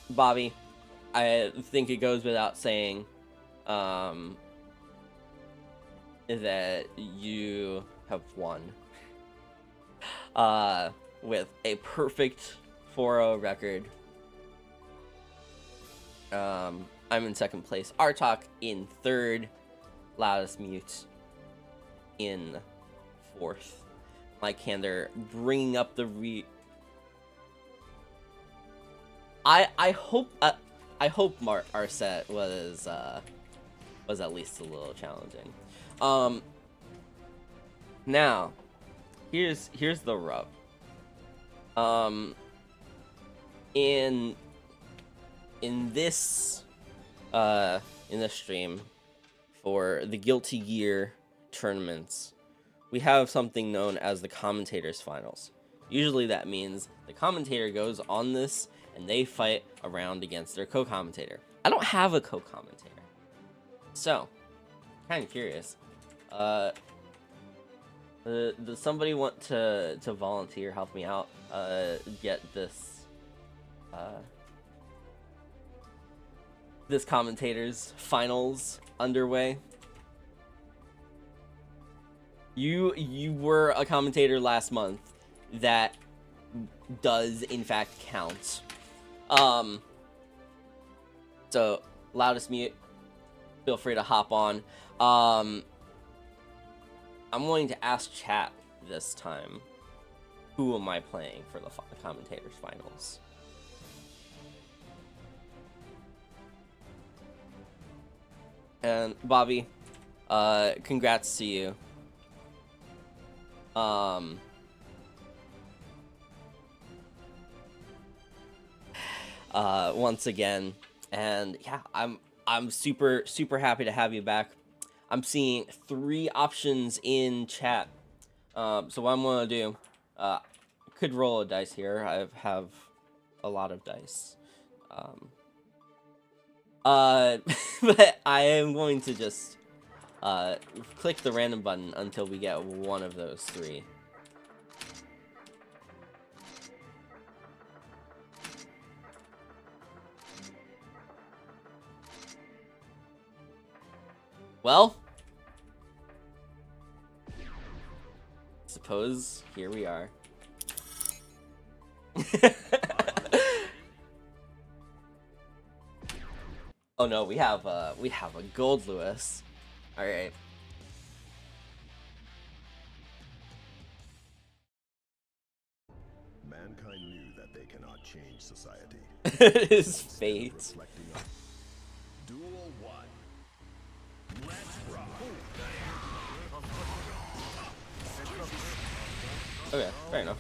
S1: Bobby, I think it goes without saying, that you have won with a perfect 4-0 record. I'm in second place. Artok in third. Loudest Mute in fourth. Mike Kander bringing up the I hope our set was at least a little challenging. Now here's the rub. In this stream for the Guilty Gear tournaments, we have something known as the Commentators Finals. Usually that means the commentator goes on this and they fight around against their co-commentator. I don't have a co-commentator, so kind of curious. Does somebody want to volunteer, help me out, get this this commentators finals underway? You were a commentator last month. That does in fact count. So Loudest Mute, feel free to hop on. I'm going to ask chat this time. Who am I playing for the commentators finals? And Bobby, congrats to you. Once again, and yeah, I'm super happy to have you back. I'm seeing 3 options in chat. So what I'm gonna do, could roll a dice here. I have a lot of dice. But I am going to just click the random button until we get one of those 3. Well, suppose here we are. Oh no, we have a gold Lewis. All right.
S2: Mankind knew that they cannot change society.
S1: It is fate.
S2: Reflecting on Duel 1. Let's rock.
S1: Okay, fair enough.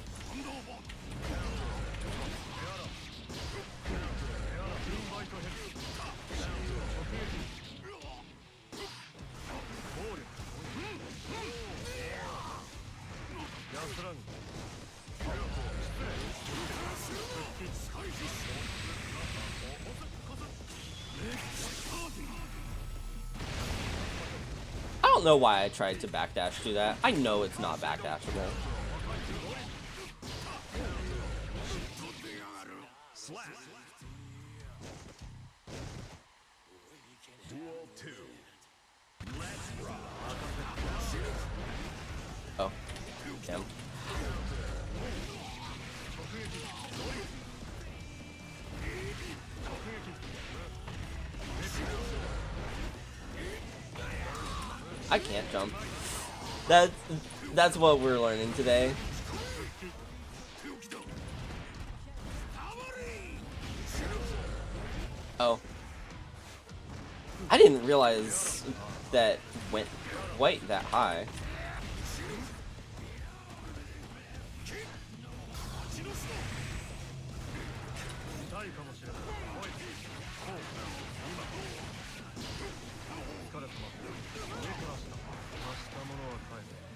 S1: I don't know why I tried to backdash through that. I know it's not backdashable.
S2: Slap. Duel 2. Let's rock.
S1: Oh, damn. I can't jump. That's what we're learning today. Oh. I didn't realize that went quite that high.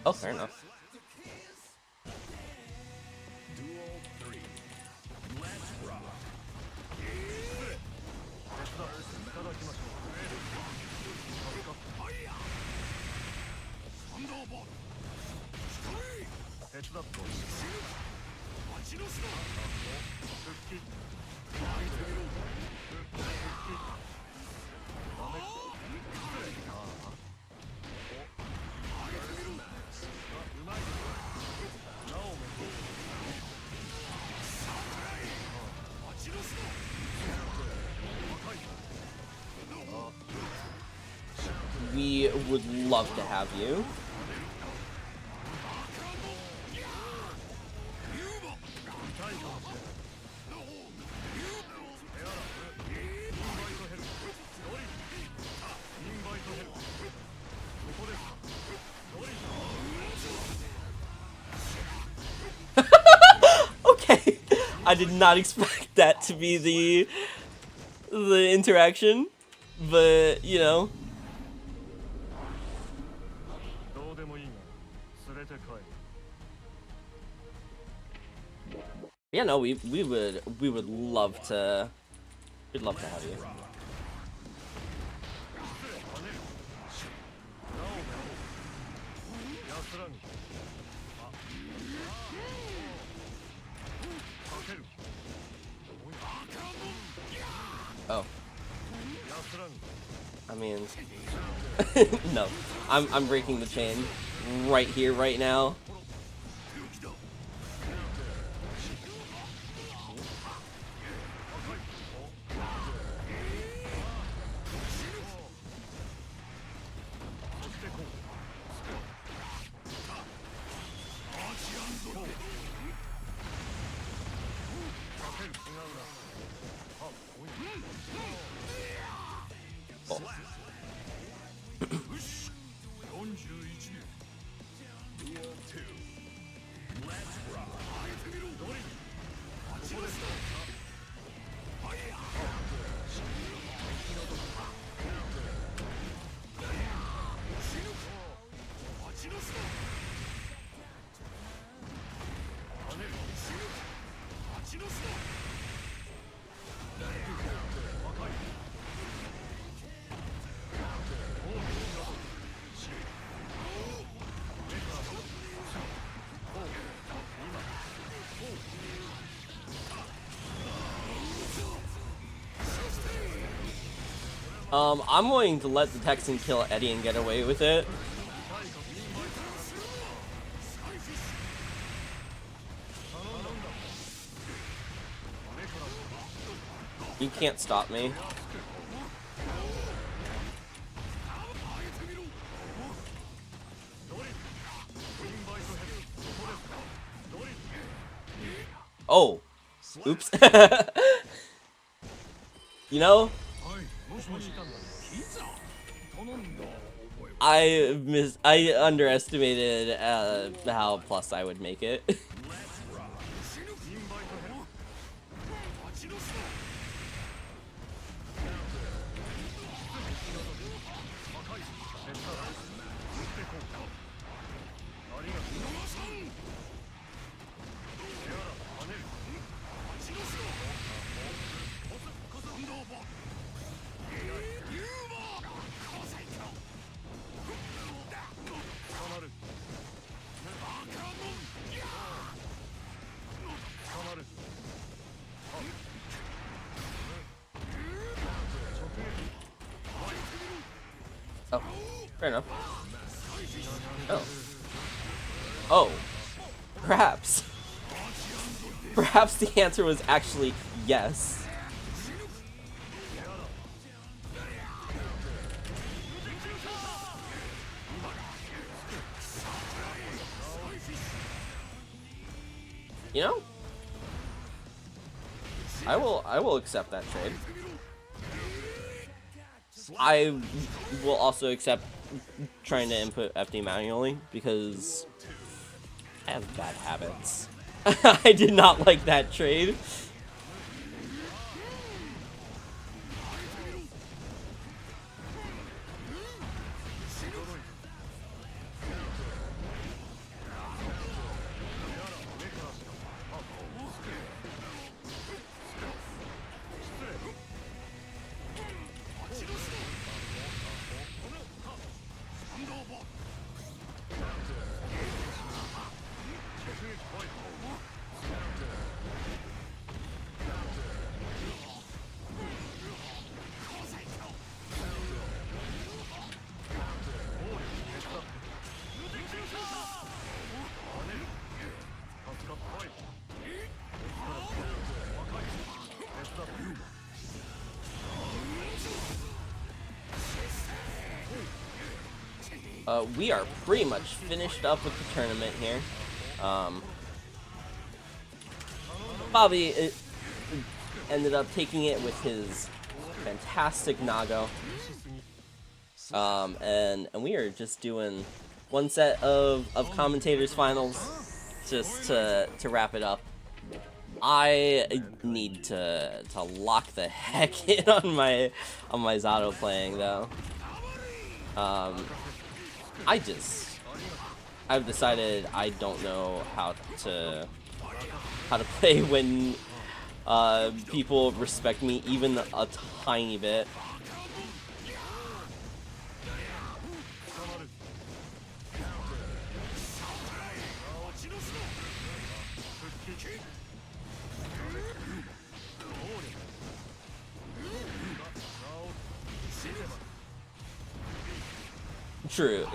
S1: Oh, fair enough.
S2: Duel 3. Let's rock.
S1: we would love to have you. Okay, I did not expect that to be the interaction, but you know. Yeah, no, we would love to have you. Oh. I mean, no. I'm breaking the chain right here, right now. Oh. I'm going to let the Texan kill Eddie and get away with it. You can't stop me. Oh. Oops. You know? I underestimated how plus I would make it. Oh, fair enough. Oh. Oh. Perhaps. Perhaps the answer was actually yes. You know? I will accept that trade. I will also accept trying to input FD manually because I have bad habits. I did not like that trade. We are pretty much finished up with the tournament here. Bobby ended up taking it with his fantastic Nago. And we are just doing one set of commentators finals just to wrap it up. I need to lock the heck in on my Zato playing though. I've decided I don't know how to play when people respect me even a tiny bit. True.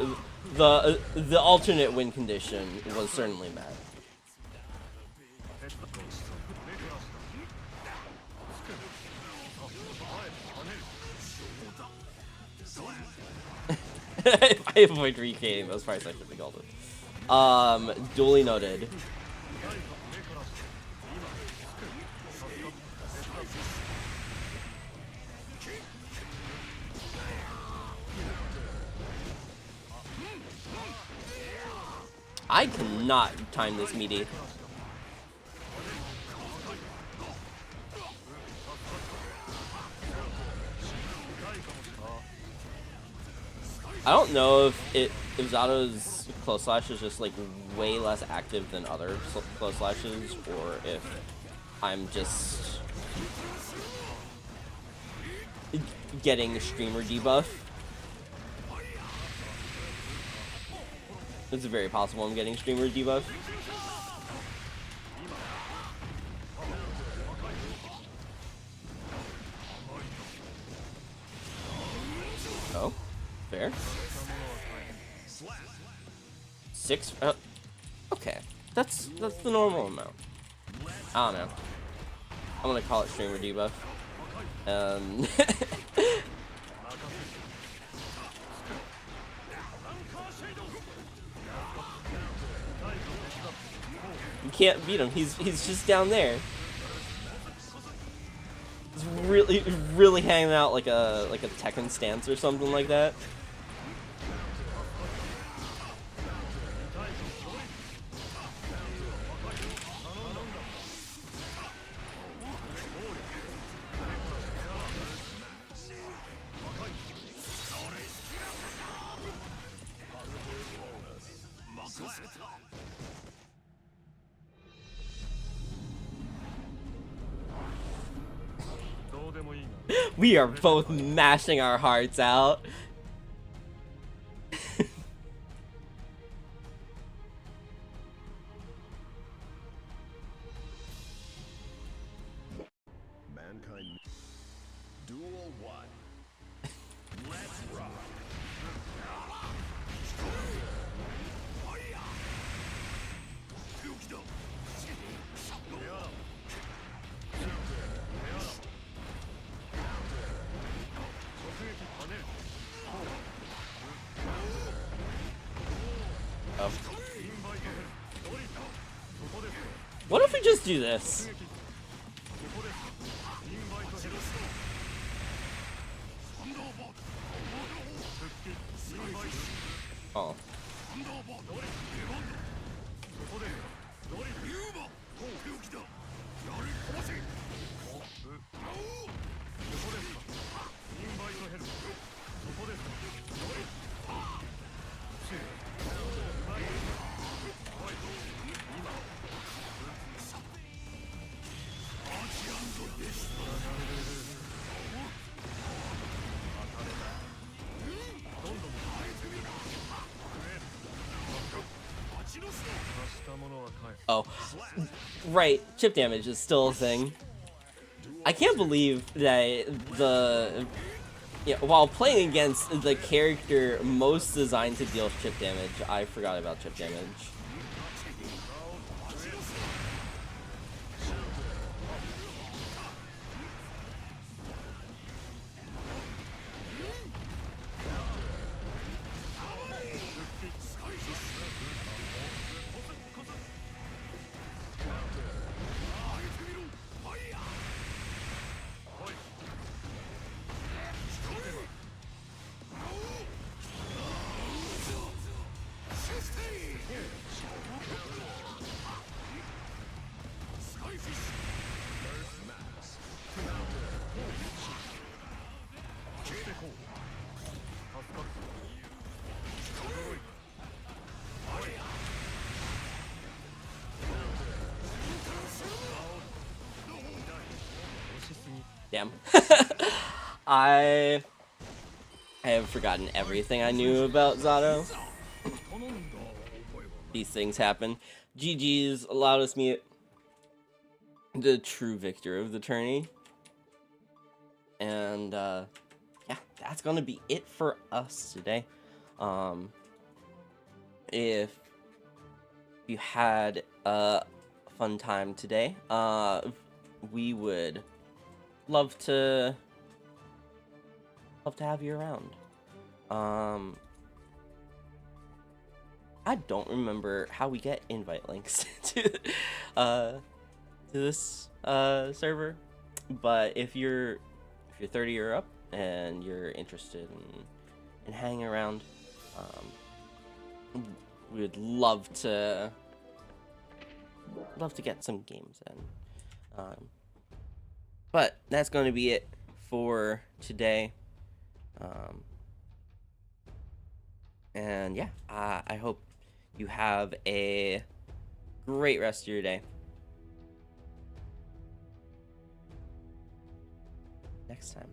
S1: The alternate win condition was certainly met. If I avoid recreating those parts, I should be called it. Duly noted. I cannot time this meaty. I don't know if Zato's close slash is just like way less active than other close slashes, or if I'm just getting streamer debuff. It's very possible I'm getting streamer debuff. Oh, fair. 6. Okay, that's the normal amount. I don't know. I'm gonna call it streamer debuff. You can't beat him. He's just down there. He's really hanging out like a Tekken stance or something like that. We are both mashing our hearts out.
S2: Mankind. Duel 1. Let's rock.
S1: Oh. What if we just do this? Oh. Oh, right. Chip damage is still a thing. I can't believe that while playing against the character most designed to deal chip damage, I forgot about chip damage. Damn. I have forgotten everything I knew about Zato. These things happen. GG's allowed us meet the true victor of the tourney. And yeah, that's gonna be it for us today. If you had a fun time today, we would love to have you around. I don't remember how we get invite links to this server, but if you're 30 or up and you're interested in hanging around, we would love to get some games in. But that's going to be it for today. And yeah, I hope you have a great rest of your day. Next time.